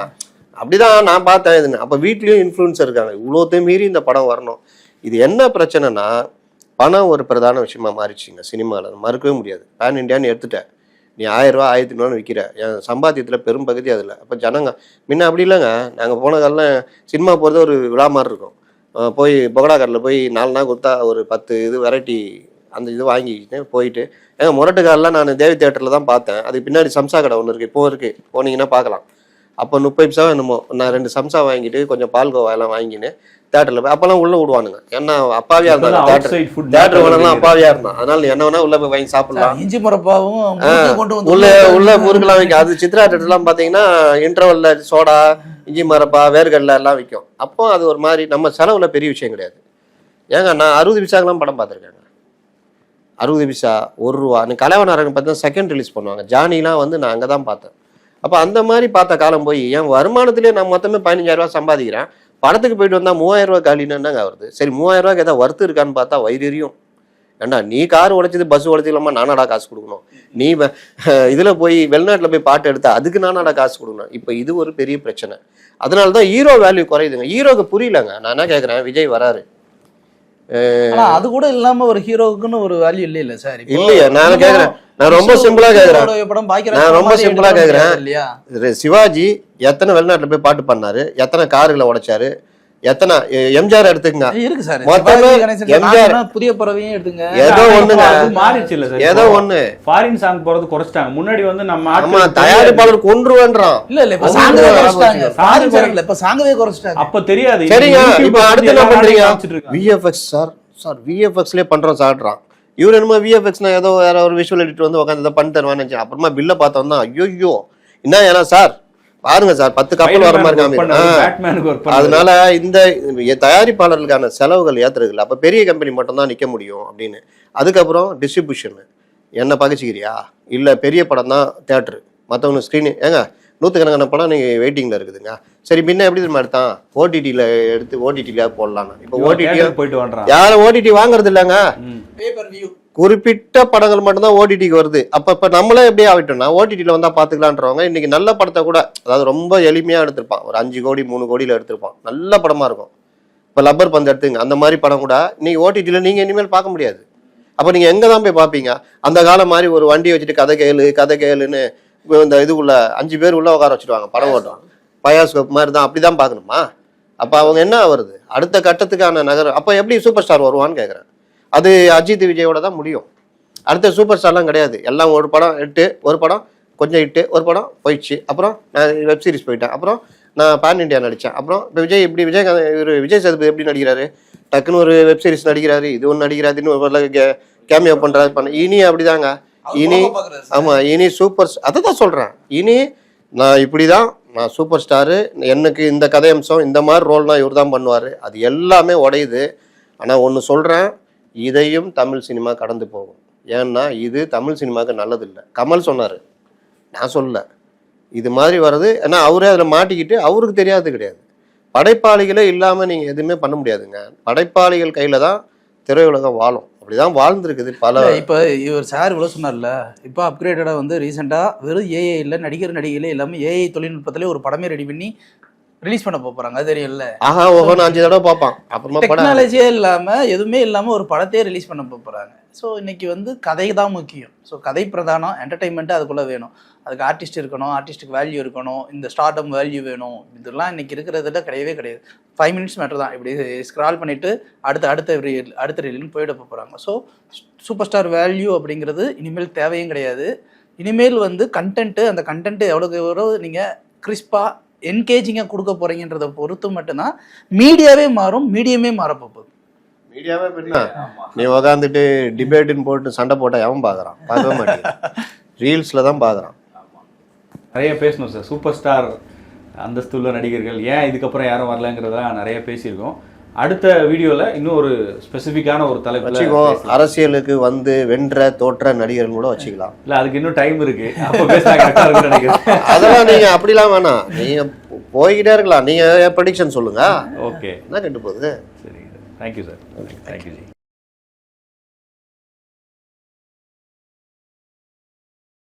அப்படிதான் நான் பார்த்தேன் இதுன்னு. அப்போ வீட்லேயும் இன்ஃப்ளூயன்சர் இருக்காங்க, இவ்வளோத்தையும் மீறி இந்த படம் வரணும். இது என்ன பிரச்சனைனா பணம் ஒரு பிரதான விஷயமா மாறிடுச்சுங்க சினிமாவில், மறுக்கவே முடியாது. பேன் இண்டியான்னு எடுத்துட்டேன், நீ 1000 ரூபா 1500 விற்கிற, என் சம்பாத்தியத்தில் பெரும் பகுதி அதில். அப்போ ஜனங்க முன்ன அப்படி இல்லைங்க, நாங்கள் போன காலம் சினிமா போகிறது ஒரு விழா மாதிரி இருக்கும். போய் பகோடா கடையில் போய் 4 நாள் கொடுத்தா ஒரு 10 இது வெரைட்டி அந்த இது வாங்கிக்கிட்டு போயிட்டு ஏங்க முரட்டு காரெலாம் நான் தேவி தேட்டரில் தான் பார்த்தேன். அதுக்கு பின்னாடி சம்சா கடை ஒன்று இருக்குது, இப்போ இருக்குது, போனீங்கன்னா பார்க்கலாம். அப்போ 30 பைசா என்னமோ நான் 2 சம்சா வாங்கிட்டு கொஞ்சம் பால்கோவா எல்லாம் வாங்கின்னு தேட்டரில் போய் அப்போல்லாம் உள்ளே விடுவானுங்க. ஏன்னா அப்பாவியாக இருந்தாங்க, தேட்டர் வேணாலும் அப்பாவியாக இருந்தான். அதனால என்ன வேணா உள்ளே போய் வாங்கி சாப்பிடலாம், இஞ்சி முறப்பாவும் உள்ள முறுக்கெல்லாம் விற்கும். அது சித்ரா தேட்டர்லாம் பார்த்தீங்கன்னா இன்டர்வல்ல சோடா இஞ்சி மரப்பா வேர்கடலை எல்லாம் விற்கும். அப்போ அது ஒரு மாதிரி நம்ம செலவில் பெரிய விஷயம் கிடையாது. ஏங்க நான் 60 பைசாக்கெல்லாம் படம் பார்த்துருக்கேங்க, 60 பைசா 1 ரூபா. நீ கலைவனாரங்க பார்த்தா செகண்ட் ரிலீஸ் பண்ணுவாங்க, ஜானிலாம் வந்து நான் அங்கே தான் பார்த்தேன். அப்போ அந்த மாதிரி பார்த்த காலம் போய் என் வருமானத்திலே நான் மொத்தமே 15000 ரூபா சம்பாதிக்கிறேன், படத்துக்கு போயிட்டு வந்தால் 3000 ரூபா காலின்னு என்னங்க வருது. சரி 3000 ரூபாய்க்கு ஏதாவது வறுத்து இருக்கான்னு பார்த்தா வயிறியும். ஏண்டா நீ கார் உடைச்சது பஸ் உடைச்சிக்கலாமா, நானாடா காசு கொடுக்கணும், நீ இதில் போய் வெளிநாட்டில் போய் பாட்டு எடுத்தா அதுக்கு நானாடா காசு கொடுக்கணும். இப்போ இது ஒரு பெரிய பிரச்சனை. அதனால தான் ஹீரோ வேல்யூ குறையுதுங்க. ஹீரோக்கு புரியலங்க. நான் என்ன கேட்குறேன், விஜய் வராரு, அது கூட இல்லாம ஒரு ஹீரோக்குன்னு ஒரு வேல்யூ இல்ல சார். இல்லையா நான் கேக்குறேன், நான் ரொம்ப சிம்பிளா கேக்குறேன் இல்லையா, சிவாஜி எத்தனை வெளிநாட்டுல போய் பாட்டு பண்ணாரு, எத்தனை கார்களை உடைச்சாரு, எத்தனை எம்ஜிஆர் எடுத்துக்கங்க இருக்கு சார், எம்ஜிஆர் புதிய பறவையும் எடுத்துங்க, ஏதோ ஒண்ணுங்க மாறிச்சு இல்ல சார், ஏதோ ஒண்ணு ஃபாரின் சாங் போறது குறைச்சிட்டாங்க. முன்னாடி வந்து நம்ம தயாரிப்பாளர் கொன்றுவேன்றான், இல்ல இல்ல இப்ப சாங்கவே குறைச்சிட்டாங்க, ஃபாரின் சாங்ல இப்ப சாங்கவே குறைச்சிட்டாங்க. அப்ப தெரியாது. சரிங்க, இப்ப அடுத்து என்ன பண்றீங்க, விஎஃப்எக்ஸ் சார் விஎஃப்எக்ஸ்லயே பண்றோம் சார்றான். இவர் என்னமோ விஎஃப்எக்ஸ்னா ஏதோ வேற ஒரு விஷுவல் எடிட்டர் வந்து உட்காந்து இதை பண்ணி தருவான்னு நினைச்சேன். அப்புறமா பில்ல பார்த்தோம் தான் ஐயோ என்ன ஏன்னா சார் பாருங்க சார் 10 கப்பல் வர மாதிரி காமிக்கும். அதனால இந்த தயாரிப்பாளர்களுக்கான செலவுகள் ஏத்துறதுல அப்ப பெரிய கம்பெனி மட்டும் தான் நிக்க முடியும் அப்படின்னு. அதுக்கப்புறம் டிஸ்ட்ரிபியூஷன் என்ன பகிச்சிக்கிறியா இல்ல பெரிய படம் தான் தியேட்டரு, மற்றவங்க ஸ்க்ரீனு. ஏங்க 100கணக்கான படம் நீங்க வெயிட்டிங்ல இருக்குதுங்க. சரி முன்ன எப்படி தெரியுமா எடுத்தான், ஓடிடியில எடுத்து ஓடிடியில போடலாம். இப்போ ஓடிடி போயிட்டு வாங்குறாங்க, யாரும் ஓடிடி வாங்குறது இல்லைங்க, குறிப்பிட்ட படங்கள் மட்டும்தான் ஓடிடிக்கு வருது. அப்ப நம்மளே எப்படி ஆகிட்டோம்னா ஓடிடியில வந்தா பாத்துக்கலான்றவங்க இன்னைக்கு நல்ல படத்தை கூட, அதாவது ரொம்ப எளிமையா எடுத்திருப்பான், ஒரு 5 கோடி 3 கோடியில எடுத்திருப்பான், நல்ல படமா இருக்கும். இப்ப லப்பர் பந்து எடுத்துங்க, அந்த மாதிரி படம் கூட நீங்க ஓடிடியில நீங்க இனிமேல் பார்க்க முடியாது. அப்ப நீங்க எங்க தான் போய் பார்ப்பீங்க? அந்த காலம் மாதிரி ஒரு வண்டியை வச்சுட்டு கதை கேளுன்னு இந்த இதுக்குள்ள 5 பேர் உள்ள உட்கார வச்சுருவாங்க, படம் ஓட்டம் பயாஸ்கோப் மாதிரி தான், அப்படிதான் பார்க்கணுமா? அப்ப அவங்க என்ன வருது அடுத்த கட்டத்துக்கான நகரம். அப்ப எப்படி சூப்பர் ஸ்டார் வருவான்னு கேட்குறேன். அது அஜித் விஜயோட தான் முடியும். அடுத்த சூப்பர் ஸ்டார்லாம் கிடையாது. எல்லாம் ஒரு படம் இட்டு, ஒரு படம் கொஞ்சம் இட்டு, ஒரு படம் போயிடுச்சு, அப்புறம் நான் வெப் சீரிஸ் போயிட்டேன், அப்புறம் நான் பேன் இண்டியா நடித்தேன். அப்புறம் இப்போ விஜய் இப்படி விஜய் சேதுபதி எப்படி நடிக்கிறாரு, டக்குன்னு ஒரு வெப் சீரிஸ் நடிக்கிறாரு, இது ஒன்று நடிக்கிறாரு, இன்னும் கேமியோ பண்ணுறாரு. இனி அப்படிதாங்க. இனி ஆமாம், இனி சூப்பர், அதை தான் சொல்கிறேன். இனி நான் இப்படி தான், நான் சூப்பர் ஸ்டாரு, எனக்கு இந்த கதையம்சம் இந்த மாதிரி ரோல்னா இவர் தான் பண்ணுவார், அது எல்லாமே உடையுது. ஆனால் ஒன்று சொல்கிறேன், இதையும் தமிழ் சினிமா கடந்து போகும். ஏன்னா இது தமிழ் சினிமாவுக்கு நல்லதில்லை. கமல் சொன்னார், நான் சொல்லலை. இது மாதிரி வர்றது ஏன்னா அவரே அதில் மாட்டிக்கிட்டு அவருக்கு தெரியாது கிடையாது. படைப்பாளிகளே இல்லாமல் நீங்கள் எதுவுமே பண்ண முடியாதுங்க. படைப்பாளிகள் கையில் தான் திரையுலகம் வாழும். அப்படிதான் வாழ்ந்துருக்குது பல. இப்போ இவர் சார் இவ்வளோ சொன்னார்ல, இப்போ அப்கிரேட்டடாக வந்து ரீசெண்டாக வெறும் ஏஐ இல்லை, நடிகைகளே எல்லாமே ஏஐ தொழில்நுட்பத்திலே ஒரு படமே ரெடி பண்ணி ரிலீஸ் பண்ண போறாங்க. அது தெரியல. ஆஹா ஓஹோன்னு 5 தடவை பார்ப்பான். அப்புறமா டெக்னாலஜியே இல்லாமல் எதுவுமே இல்லாமல் ஒரு படத்தையே ரிலீஸ் பண்ண போகிறாங்க. ஸோ இன்னைக்கு வந்து கதை தான் முக்கியம். ஸோ கதை பிரதானம், என்டர்டைன்மெண்ட்டு அதுக்குள்ளே வேணும். அதுக்கு ஆர்டிஸ்ட் இருக்கணும், ஆர்டிஸ்ட்டுக்கு வேல்யூ இருக்கணும், இந்த ஸ்டார்டம் வேல்யூ வேணும். இதெல்லாம் இன்னைக்கு இருக்கிறதுல கிடையவே கிடையாது. 5 மினிட்ஸ் மேட்டர் தான். இப்படி ஸ்க்ரால் பண்ணிவிட்டு அடுத்த ரீல்னு போயிட போகிறாங்க. ஸோ சூப்பர் ஸ்டார் வேல்யூ அப்படிங்கிறது இனிமேல் தேவையும் கிடையாது. இனிமேல் வந்து கண்டென்ட்டு, அந்த கண்டென்ட்டு எவ்வளோ நீங்கள் கிறிஸ்பாக என்கேஜிங்காக கொடுக்க போகிறீங்கன்றதை பொறுத்து மட்டும்தான் மீடியாவே மாறும், மீடியமே மாறப்போகுது. மீடியாவே நீ உக்காந்துட்டு டிபேட்டுன்னு போட்டு சண்டை போட்டால் எவன் பார்க்குறான்? பார்க்கவே மாட்டேன். ரீல்ஸில் தான் பார்க்குறான். நிறைய பேசணும் சார். சூப்பர் ஸ்டார் அந்தஸ்துள்ள நடிகர்கள் ஏன் இதுக்கப்புறம் யாரும் வரலங்கிறதெல்லாம் நிறைய பேசியிருக்கோம். அடுத்த வீடியோவில் இன்னும் ஒரு ஸ்பெசிஃபிக்கான ஒரு தலைப்பு வச்சுக்கோம். அரசியலுக்கு வந்து வென்ற தோற்ற நடிகர்கள் கூட வச்சுக்கலாம். இல்லை, அதுக்கு இன்னும் டைம் இருக்கு. அப்போ நினைக்கிறேன். அதெல்லாம் நீங்கள் அப்படிலாம் வேணாம், நீங்கள் போய்கிட்டே இருக்கலாம். நீங்கள் ப்ரெடிக்ஷன் சொல்லுங்க. ஓகே, என்ன கெட்டு போகுது. சரி, தேங்க்யூ சார். Thank you G.